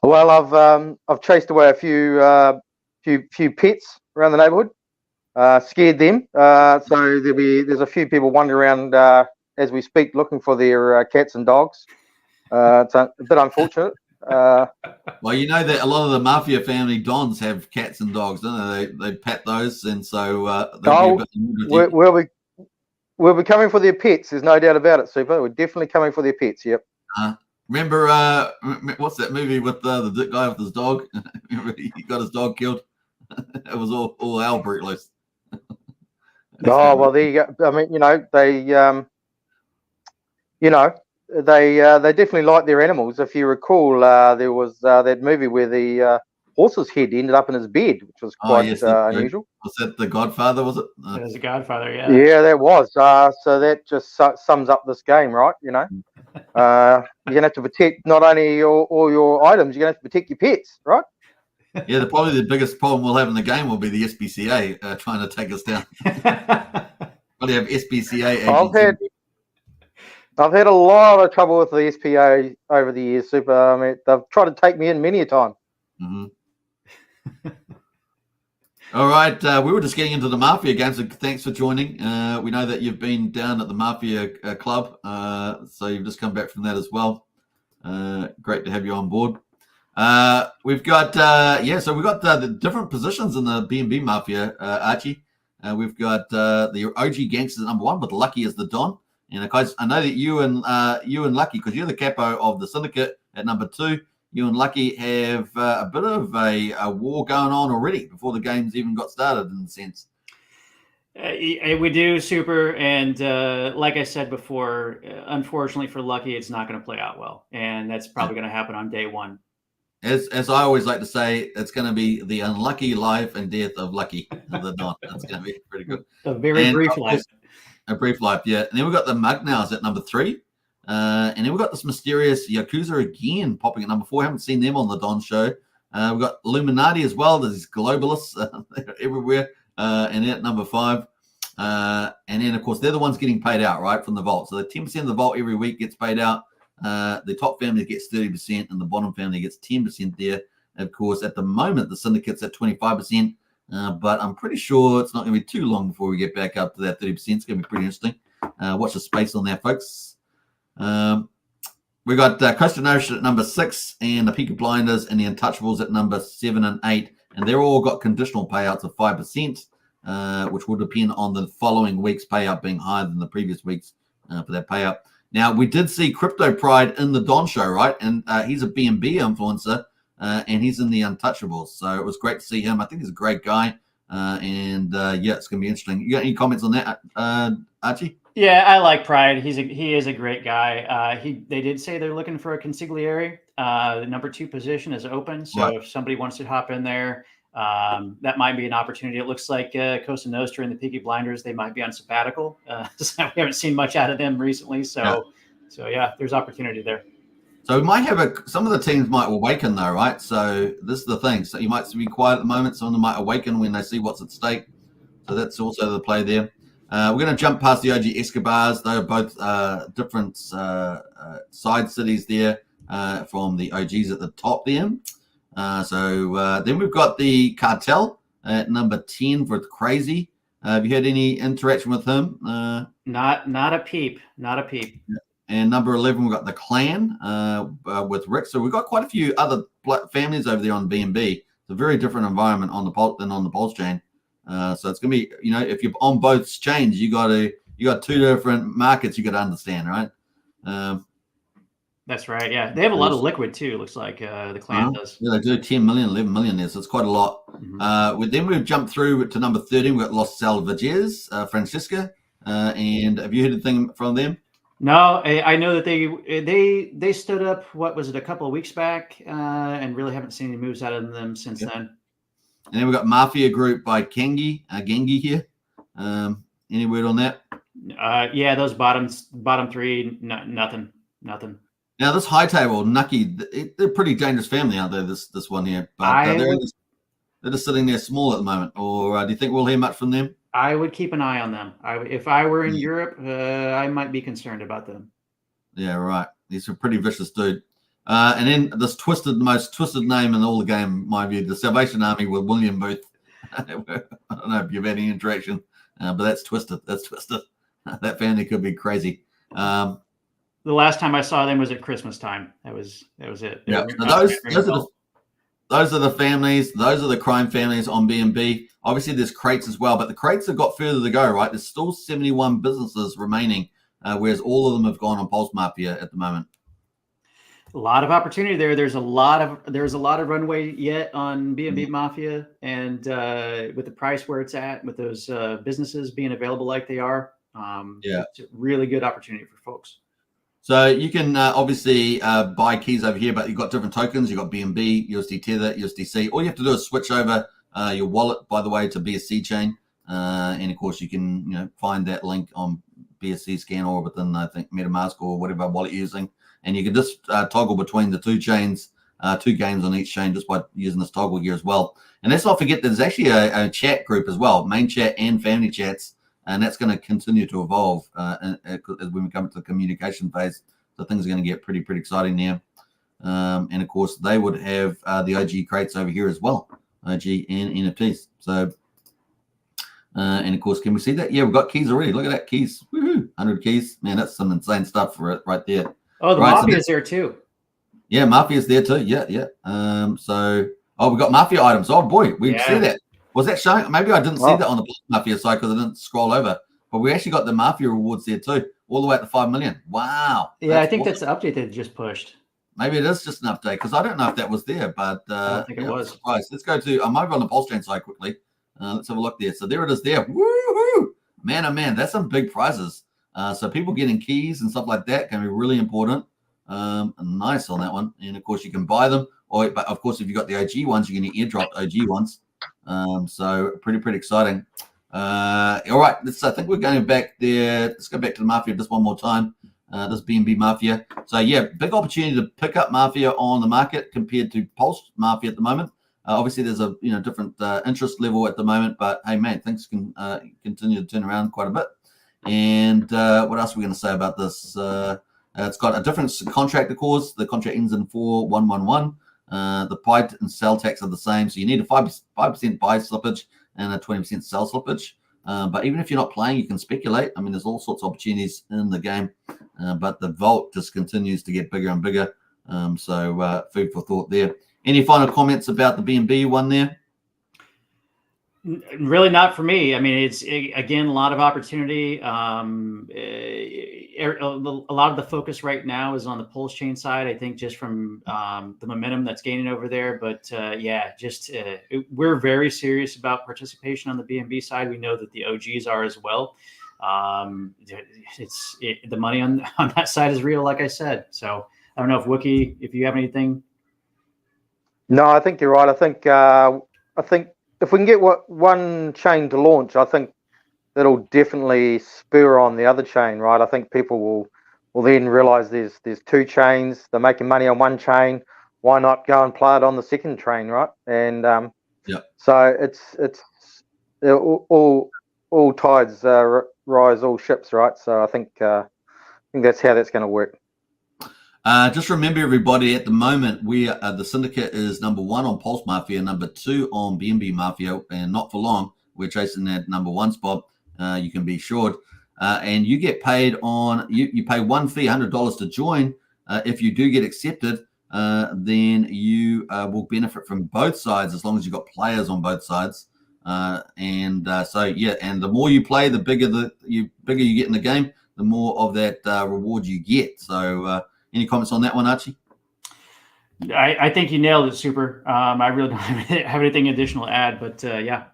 Well, I've chased away a few pets around the neighborhood, scared them. So there's a few people wandering around as we speak, looking for their cats and dogs. It's a bit unfortunate. Well, you know that a lot of the Mafia family dons have cats and dogs, don't they? They pet those, and so we'll be coming for their pets. There's no doubt about it, Super. We're definitely coming for their pets. Yep. Remember, what's that movie with the guy with his dog? Remember he got his dog killed. It was all hell broke loose. Oh well, there you go. I mean, they definitely like their animals. If you recall, there was that movie where the horse's head ended up in his bed, which was quite unusual. Was that The Godfather? Was it? It was The Godfather, yeah. Yeah, that was. So that just sums up this game, right? You're gonna have to protect not only all your items, you're gonna have to protect your pets, right? Yeah, probably the biggest problem we'll have in the game will be the SPCA trying to take us down. Probably have SPCA agents. I've had a lot of trouble with the SPA over the years, Super. I mean, they've tried to take me in many a time. Mm-hmm. All right, we were just getting into the Mafia game, so thanks for joining. We know that you've been down at the Mafia club, so you've just come back from that as well. Great to have you on board. We've got so we've got the different positions in the B&B Mafia, Archie. We've got the OG gangsters at number 1, with Lucky as the Don. And of course, I know that you and Lucky, because you're the capo of the Syndicate at number 2, you and Lucky have a bit of a war going on already before the game's even got started, in a sense. We do, Super. And like I said before, unfortunately for Lucky, it's not going to play out well. And that's probably going to happen on day 1. As I always like to say, it's going to be the unlucky life and death of Lucky the Don. That's going to be pretty good. A very brief life. A brief life, yeah. And then we've got the Mugnows at number 3. And then we've got this mysterious Yakuza again popping at number 4. Haven't seen them on the Don show. We've got Illuminati as well. There's these globalists everywhere. And they're at number 5. And then, of course, they're the ones getting paid out, right, from the vault. So the 10% of the vault every week gets paid out. The top family gets 30% and the bottom family gets 10% there. Of course, at the moment, the Syndicate's at 25%. But I'm pretty sure it's not going to be too long before we get back up to that 30%. It's going to be pretty interesting. Watch the space on that, folks. We got Coastal Ocean at number 6, and the Peaky Blinders and the Untouchables at number 7 and 8. And they're all got conditional payouts of 5%, which will depend on the following week's payout being higher than the previous week's for that payout. Now, we did see Crypto Pride in the Don show, right? And he's a B&B influencer. And he's in the Untouchables, so it was great to see him. I think he's a great guy, it's going to be interesting. You got any comments on that, Archie? Yeah, I like Pride. He is a great guy. They did say they're looking for a consigliere. The number 2 position is open, so If somebody wants to hop in there, that might be an opportunity. It looks like Cosa Nostra and the Peaky Blinders, they might be on sabbatical. So we haven't seen much out of them recently. So there's opportunity there. So we might have some of the teams might awaken though, right? So this is the thing. So you might be quiet at the moment. Some of them might awaken when they see what's at stake. So that's also the play there. We're going to jump past the OG Escobars. They're both different side cities there from the OGs at the top there. Then we've got the Cartel at number 10 with Crazy. Have you had any interaction with him? Not a peep. Not a peep. Yeah. And number 11, we've got the Clan with Rick. So we've got quite a few other families over there on B&B. It's a very different environment on the than on the Pulsechain. So it's going to be, if you're on both chains, you got 2 different markets you got to understand, right? That's right. Yeah, they have a lot of liquid too. Looks like the Clan does. Yeah, they do 10 million, 11 million there, so it's quite a lot. Mm-hmm. Then we've jumped through to number 13. We've got Los Salvajes, Francisca. And have you heard anything from them? No, I know that they stood up. What was it, a couple of weeks back, and really haven't seen any moves out of them since then. And then we've got Mafia Group by Gengi here. Any word on that? Those bottom 3, nothing. Now this high table, Nucky, they're a pretty dangerous family, aren't they? This one here, but they're just sitting there small at the moment. Or do you think we'll hear much from them? I would keep an eye on them. If I were in Europe, I might be concerned about them. Yeah, right. He's a pretty vicious dude. And then this most twisted name in all the game, in my view, the Salvation Army with William Booth. I don't know if you've had any interaction, but that's twisted. That family could be crazy. The last time I saw them was at Christmas time. That was it. Yeah, those are the families. Those are the crime families on BNB. Obviously, there's crates as well, but the crates have got further to go, right? There's still 71 businesses remaining, whereas all of them have gone on Pulse Mafia at the moment. A lot of opportunity there. There's a lot of runway yet on BNB Mafia, and with the price where it's at, with those businesses being available like they are, it's a really good opportunity for folks. So you can obviously buy keys over here, but you've got different tokens. You've got BNB, USD Tether, USDC. All you have to do is switch over your wallet, by the way, to BSC chain. And of course, you can find that link on BSC scan or within, I think, MetaMask or whatever wallet you're using. And you can just toggle between the two chains, 2 games on each chain just by using this toggle here as well. And let's not forget there's actually a chat group as well, main chat and family chats. And that's going to continue to evolve as when we come to the communication phase. So things are going to get pretty exciting now. And of course, they would have the OG crates over here as well, OG and NFTs. So, and of course, can we see that? Yeah, we've got keys already. Look at that, keys. Woohoo! 100 keys. Man, that's some insane stuff for it right there. Oh, the Mafia is there too. Yeah, Mafia's there too. Yeah. We got Mafia items. Oh boy, we see that. Was that showing? Maybe I didn't see that on the Mafia side because I didn't scroll over. But we actually got the Mafia rewards there too, all the way up to 5 million. Wow. Yeah, I think that's the update they just pushed. Maybe it is just an update because I don't know if that was there, but I don't think it was. Surprised. Let's go to. I'm over on the Pulsechain side quickly. Let's have a look there. So there it is there. Woohoo! Man, oh man, that's some big prizes. So people getting keys and stuff like that can be really important. Nice on that one. And of course, you can buy them. But of course, if you got the OG ones, you're going to airdrop OG ones. So pretty exciting. All right, I think we're going back there. Let's go back to the Mafia just one more time. This BNB Mafia. So yeah, big opportunity to pick up Mafia on the market compared to Pulse Mafia at the moment. Obviously, there's a different interest level at the moment, but hey man, things can continue to turn around quite a bit. And what else are we going to say about this? It's got a different contract, of course. The contract ends in 4111. The buy and sell tax are the same, so you need a 5% buy slippage and a 20% sell slippage. But even if you're not playing, you can speculate. I mean, there's all sorts of opportunities in the game, but the vault just continues to get bigger and bigger. So food for thought there. Any final comments about the BNB one there? Really not for me. I mean, it's again a lot of opportunity. A lot of the focus right now is on the Pulsechain side. I think just from the momentum that's gaining over there. But we're very serious about participation on the BNB side. We know that the OGs are as well. The money on that side is real, like I said. So I don't know if Wookie, if you have anything. No, I think you're right. I think if we can get one chain to launch, I think that'll definitely spur on the other chain, right? I think people will then realize there's 2 chains. They're making money on one chain. Why not go and play it on the second chain, right? And so it's all tides rise, all ships, right? So I think that's how that's going to work. Just remember, everybody, at the moment, the Syndicate is number 1 on Pulse Mafia, number 2 on BNB Mafia, and not for long, we're chasing that number 1 spot. You can be assured. And you get paid on, you pay one fee, $100 to join. If you do get accepted, then you will benefit from both sides as long as you've got players on both sides. And the more you play, the bigger you get in the game, the more of that reward you get. So, any comments on that one, Archie? I think you nailed it, Super. I really don't have anything additional to add, but yeah.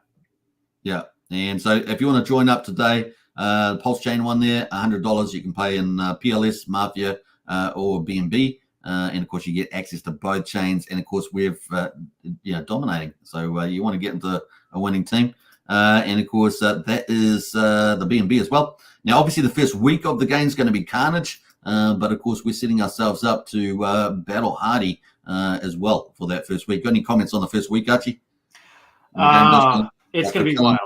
Yeah. And so if you want to join up today, the Pulsechain one there, $100 you can pay in PLS, Mafia, or BNB. And of course, you get access to both chains. And of course, we're dominating. So you want to get into a winning team. And of course, that is the BNB as well. Now, obviously, the first week of the game is going to be carnage. But of course, we're setting ourselves up to battle hardy as well for that first week. Got any comments on the first week, Archie? It's going to be wild.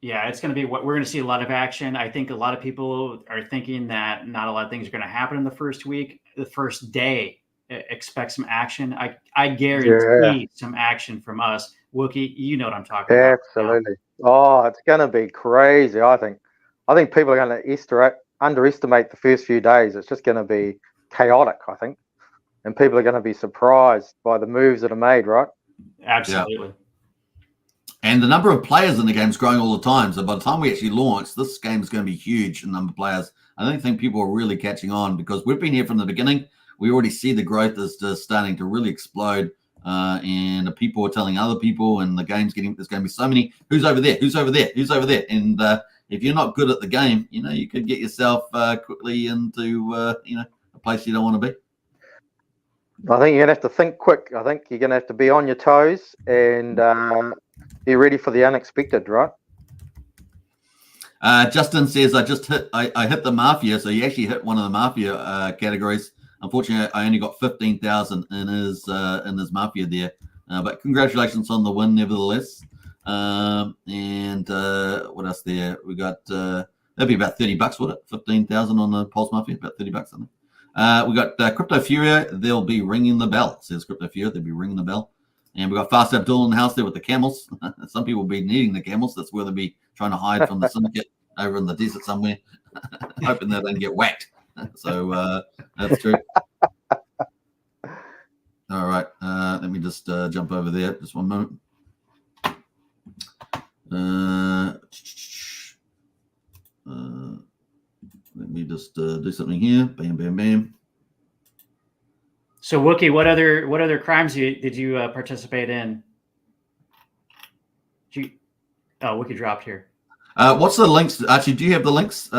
It's going to be what we're going to see. A lot of action. I think a lot of people are thinking that not a lot of things are going to happen in the first week. The first day, expect some action. I guarantee some action from us. Wookie, you know what I'm talking about. Absolutely. Oh, it's going to be crazy. I think people are going to underestimate the first few days. It's just going to be chaotic, I think. and people are going to be surprised by the moves that are made, right? Absolutely. Yeah. And the number of players in the game is growing all the time. So by the time we actually launch, this game is going to be huge in number of players. I don't think people are really catching on because we've been here from the beginning. We already see the growth is just starting to really explode. And the people are telling other people, and the game's there's going to be so many. Who's over there? Who's over there? Who's over there? And if you're not good at the game, you could get yourself quickly into a place you don't want to be. I think you're going to have to think quick. I think you're going to have to be on your toes and be ready for the unexpected, right? Justin says, I hit the Mafia. So he actually hit one of the Mafia categories. Unfortunately, I only got 15,000 in his Mafia there. But congratulations on the win, nevertheless. And what else there? We got that'd be about $30, would it? 15,000 on the Pulse Mafia, about $30, I think. We got Crypto Furia. They'll be ringing the bell. It says Crypto Furia. They'll be ringing the bell. And we got Fast Abdul in the house there with the camels. Some people will be needing the camels. That's where they'll be trying to hide from the syndicate over in the desert somewhere, hoping they don't get whacked. So that's true. All right. Let me just jump over there. Just one moment. Let me just do something here. Bam, bam, bam. So Wookie, what other crimes did you participate in? Wookie dropped here. What's the links? Actually, do you have the links? We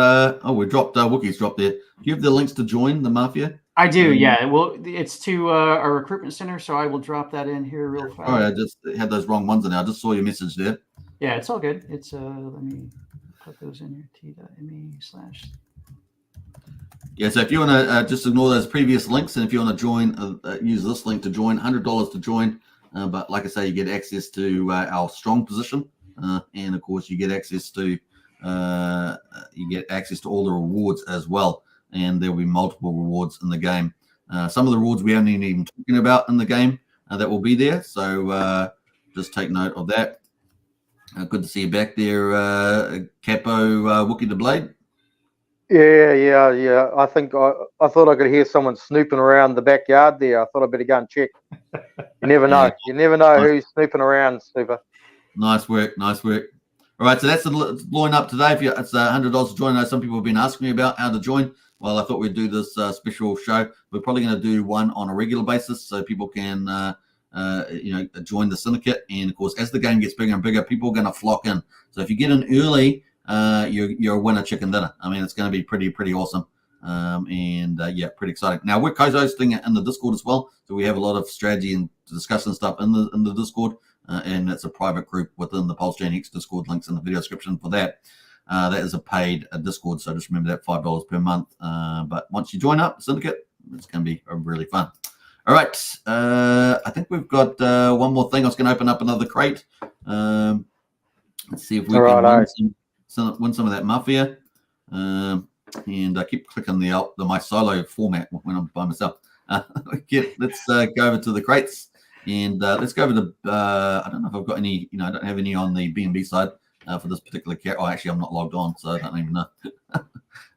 dropped. Wookie's dropped there. Do you have the links to join the Mafia? I do. Yeah. Well, it's to our recruitment center, so I will drop that in here real fast. All right. I just had those wrong ones in there. I just saw your message there. Yeah, it's all good. It's let me put those in here. T.me/. Yeah, so if you want to just ignore those previous links, and if you want to join, use this link to join, $100 to join. But like I say, you get access to our strong position, and of course, you get access to all the rewards as well. And there will be multiple rewards in the game. Some of the rewards we haven't even talking about in the game that will be there. So just take note of that. Good to see you back there, Capo Wookie the Blade. Yeah. I think I thought I could hear someone snooping around the backyard there. I thought I'd better go and check. You never know. You never know who's snooping around, Snooper. Nice work. All right, so that's the line up today. If it's $100 to join, I know some people have been asking me about how to join. Well, I thought we'd do this special show. We're probably going to do one on a regular basis so people can join the syndicate. And of course, as the game gets bigger and bigger, people are going to flock in. So if you get in early, you're a winner chicken dinner. I mean, it's going to be pretty awesome. Pretty exciting. Now we're co-hosting it in the Discord as well, so we have a lot of strategy and discussion stuff in the Discord, and it's a private group within the Pulsechain Hex Discord. Links in the video description for that. That is a paid Discord, so just remember that $5 per month. But once you join up Syndicate, it's going to be really fun. All right, I think we've got one more thing. I was going to open up another crate. Let's see if we can win some of that Mafia. And I keep clicking the my solo format when I'm by myself. Let's go over to the crates, and let's go over to I don't know if I've got any. I don't have any on the BNB side for this particular cat. Oh, actually, I'm not logged on, so I don't even know.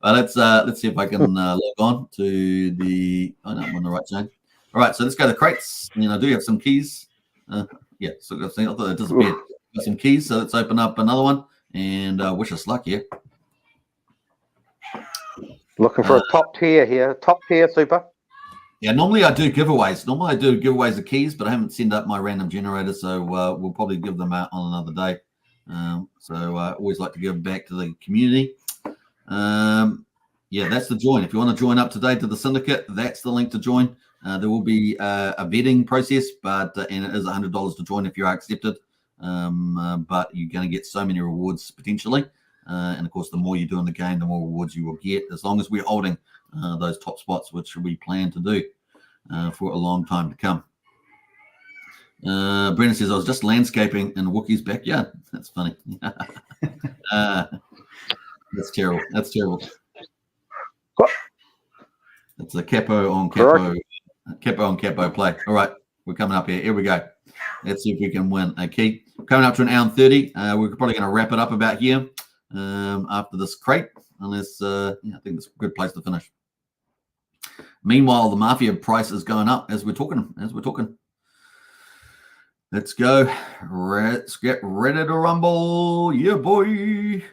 But let's see if I can log on to the. I know I'm on the right chain. All right, so let's go to crates. I do have some keys. So I thought it disappeared. Got some keys, so let's open up another one and wish us luck here. Looking for a top tier here. Top tier, Super. Yeah, normally I do giveaways. Normally I do giveaways of keys, but I haven't sent up my random generator, so we'll probably give them out on another day. So I always like to give back to the community. That's the join. If you want to join up today to the syndicate, that's the link to join. There will be a vetting process, and it is $100 to join if you are accepted. But you're going to get so many rewards potentially. And of course, the more you do in the game, the more rewards you will get, as long as we're holding those top spots, which we plan to do for a long time to come. Brendan says, I was just landscaping in Wookie's backyard. That's funny. That's terrible. It's a capo on capo play. All right, we're coming up here. Here we go. Let's see if we can win a key. Coming up to an hour and 30. We're probably going to wrap it up about here. After this crate, unless I think it's a good place to finish. Meanwhile, the Mafia price is going up as we're talking. Let's go. Let's get ready to rumble. Yeah, boy.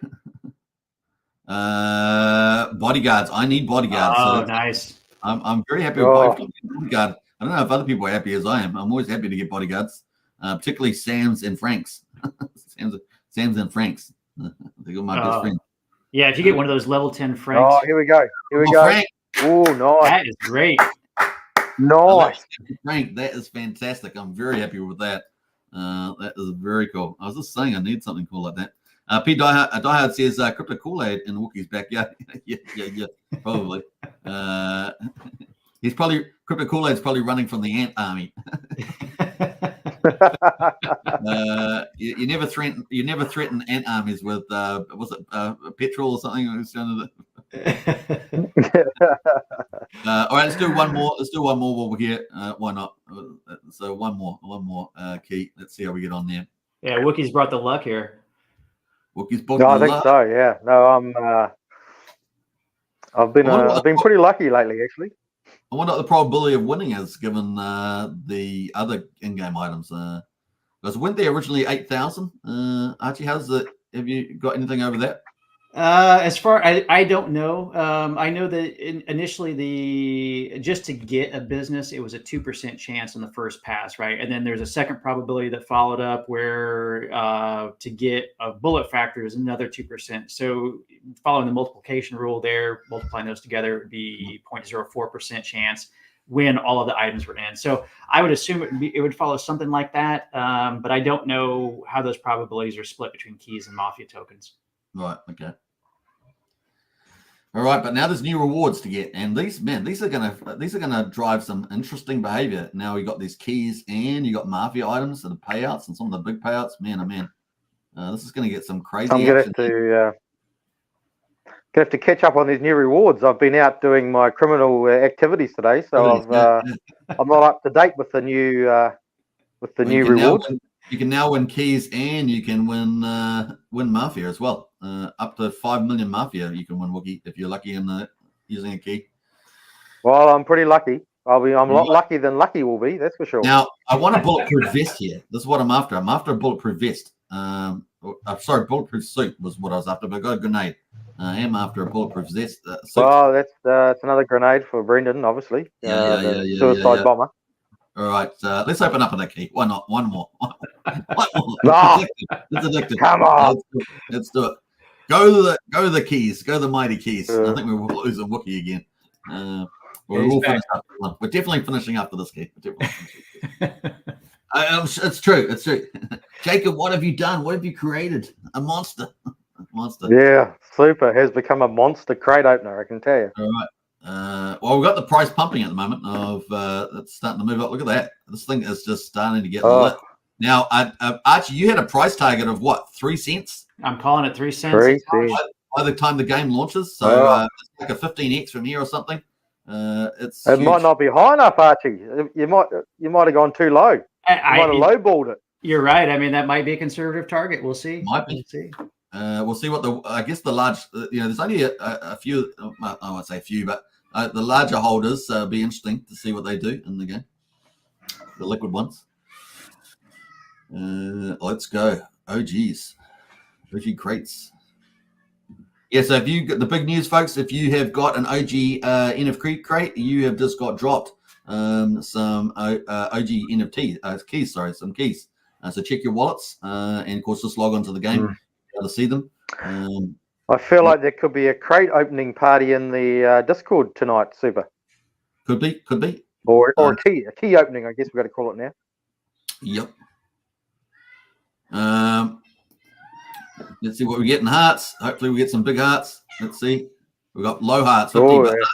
Bodyguards. I need bodyguards. Oh, so nice. I'm very happy with bodyguard. I don't know if other people are happy as I am. I'm always happy to get bodyguards, particularly Sam's and Frank's. Sam's and Frank's. They're my best friends. Yeah, if you get one of those level 10 Franks. Oh, here we go. Frank. Oh, nice. That is great. Nice. Frank, that is fantastic. I'm very happy with that. That is very cool. I was just saying I need something cool like that. P. Diehard says Crypto Kool-Aid in Wookie's backyard. yeah, probably. He's probably Crypto Kool-Aid's probably running from the ant army. You never threaten ant armies with was it petrol or something? All right, let's do one more. While we're here. Why not? So one more key. Let's see how we get on there. Yeah, Wookie's brought the luck here. Wookie's brought No, the I luck. think so. Yeah. No, I've been pretty lucky lately, actually. I wonder what the probability of winning is given the other in-game items. Because weren't they originally 8,000? Archie, have you got anything over that? As far I don't know. I know that initially just to get a business, it was a 2% chance on the first pass, right? And then there's a second probability that followed up where to get a bullet factor is another 2%. So following the multiplication rule there, multiplying those together would be 0.04% chance when all of the items were in. So I would assume it would follow something like that. But I don't know how those probabilities are split between keys and Mafia tokens. Right. Okay. All right, but now there's new rewards to get, and these are gonna drive some interesting behavior. Now we got these keys, and you got Mafia items that are payouts, and some of the big payouts. Man, oh man, this is gonna get some crazy. I'm gonna have to catch up on these new rewards. I've been out doing my criminal activities today, so I'm not up to date with the new rewards. You can now win keys, and you can win Mafia as well. Up to 5 million Mafia you can win, Wookie, if you're lucky in using a key. Well, I'm pretty lucky. I'm a lot lucky than lucky will be, that's for sure. Now, I want a bulletproof vest here. This is what I'm after. I'm after a bulletproof vest. Sorry, bulletproof suit was what I was after, but I got a grenade. I am after a bulletproof vest. Well, that's another grenade for Brendan, obviously. Suicide bomber. All right, let's open up on that key. Why not? One more. Oh, it's addictive. Come on. Let's do it. Go the keys. Go the mighty keys. I think we're losing Wookie again. We're definitely finishing after this key. It's true. It's true. Jacob, what have you done? What have you created? A monster. Yeah, Super has become a monster crate opener, I can tell you. All right. Well, we've got the price pumping at the moment of it's starting to move up. Look at that. This thing is just starting to get lit. Now, Archie, you had a price target of what, 3 cents? I'm calling it 3 cents. 3 cents. By the time the game launches, so it's like a 15x from here or something. It huge. Might not be high enough, Archie. You might have gone too low. You might have lowballed it. You're right. I mean, that might be a conservative target. We'll see. Might be. We'll see what the large. There's only a few. I won't say a few, but the larger holders be interesting to see what they do in the game. The liquid ones. Let's go. OGs. OG crates. Yeah, so if you got the big news, folks, if you have got an OG NFT crate, you have just got dropped some OG NFT keys. Sorry, some keys. So check your wallets and of course just log on to the game to see them. I feel like there could be a crate opening party in the Discord tonight, Super. Could be. Or a key opening, I guess we've got to call it now. Yep. Let's see what we get in hearts. Hopefully we get some big hearts. Let's see. We've got low hearts. 50, but hearts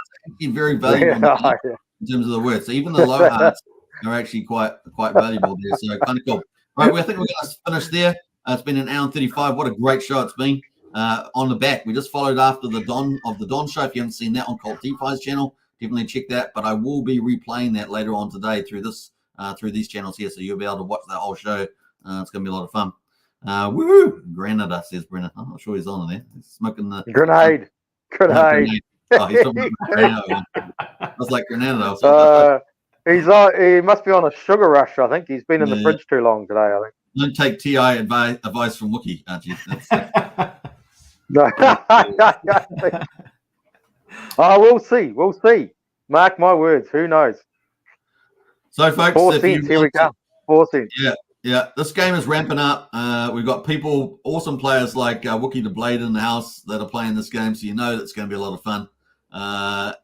are very valuable in terms of the word. So even the low hearts are actually quite valuable there. So kind of cool. All right, I think we're going to finish there. It's been an hour and 35. What a great show it's been. On the back, we just followed after the Don show. If you haven't seen that on Cult DeFi's channel, definitely check that. But I will be replaying that later on today through these channels here, so you'll be able to watch that whole show. It's going to be a lot of fun. Woo! Granada, says Brennan. I'm not sure he's on there. He's smoking the grenade. Oh, he's talking about the grenade one. was like Granada. I was like, He must be on a sugar rush. I think he's been in the Yeah. fridge too long today. I think. don't take TI advice from Wookie, Archie. No. Oh, we'll see. We'll see. Mark my words. Who knows? So, folks, 4 if you cents. Here we want go. 4 cents. Yeah, this game is ramping up. We've got people, awesome players like Wookie the Blade in the house that are playing this game, so you know that's going to be a lot of fun.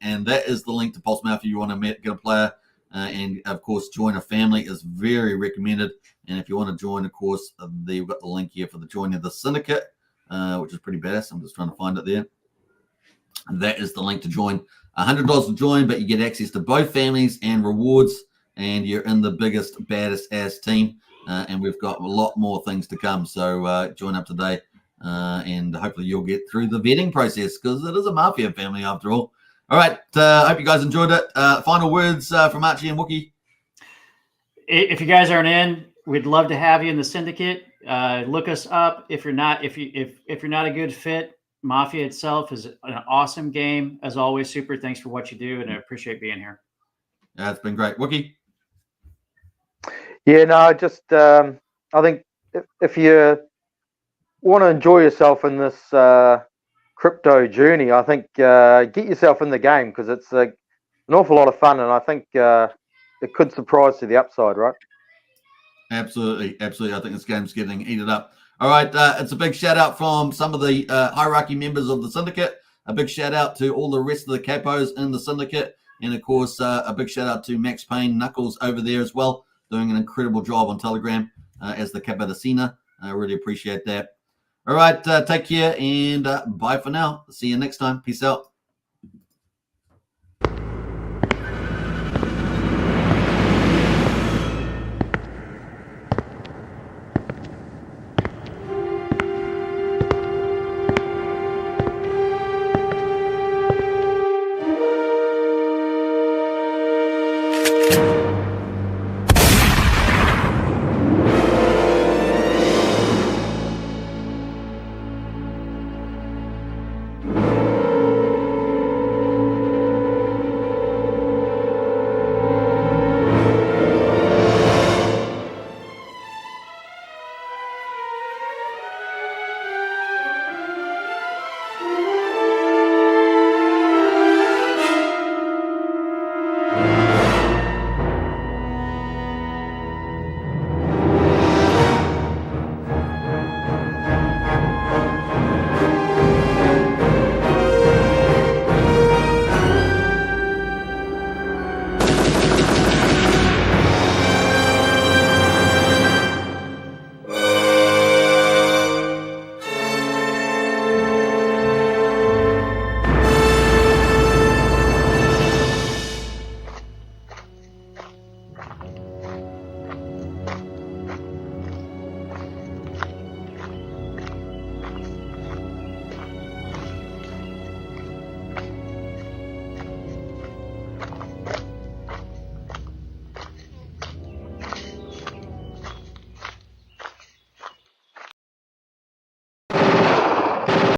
And that is the link to Pulse Mafia. You want to get a player and, of course, join a family is very recommended. And if you want to join, of course, you've got the link here for the joining the Syndicate, which is pretty badass. I'm just trying to find it there. And that is the link to join. $100 to join, but you get access to both families and rewards, and you're in the biggest, baddest ass team. And we've got a lot more things to come. So join up today, and hopefully you'll get through the vetting process because it is a Mafia family after all. All right. Hope you guys enjoyed it. Final words from Archie and Wookie. If you guys aren't in, we'd love to have you in the Syndicate. Look us up. If you're not a good fit, Mafia itself is an awesome game. As always, Super, thanks for what you do, and I appreciate being here. Yeah, it's been great. Wookie? Yeah, no, just I think if you want to enjoy yourself in this crypto journey, I think get yourself in the game because it's an awful lot of fun, and I think it could surprise to the upside, right? Absolutely. I think this game's getting eaten up. All right, it's a big shout out from some of the hierarchy members of the Syndicate. A big shout out to all the rest of the capos in the Syndicate. And of course, a big shout out to Max Payne Knuckles over there as well, doing an incredible job on Telegram as the Capadacina. I really appreciate that. All right, take care and bye for now. See you next time. Peace out.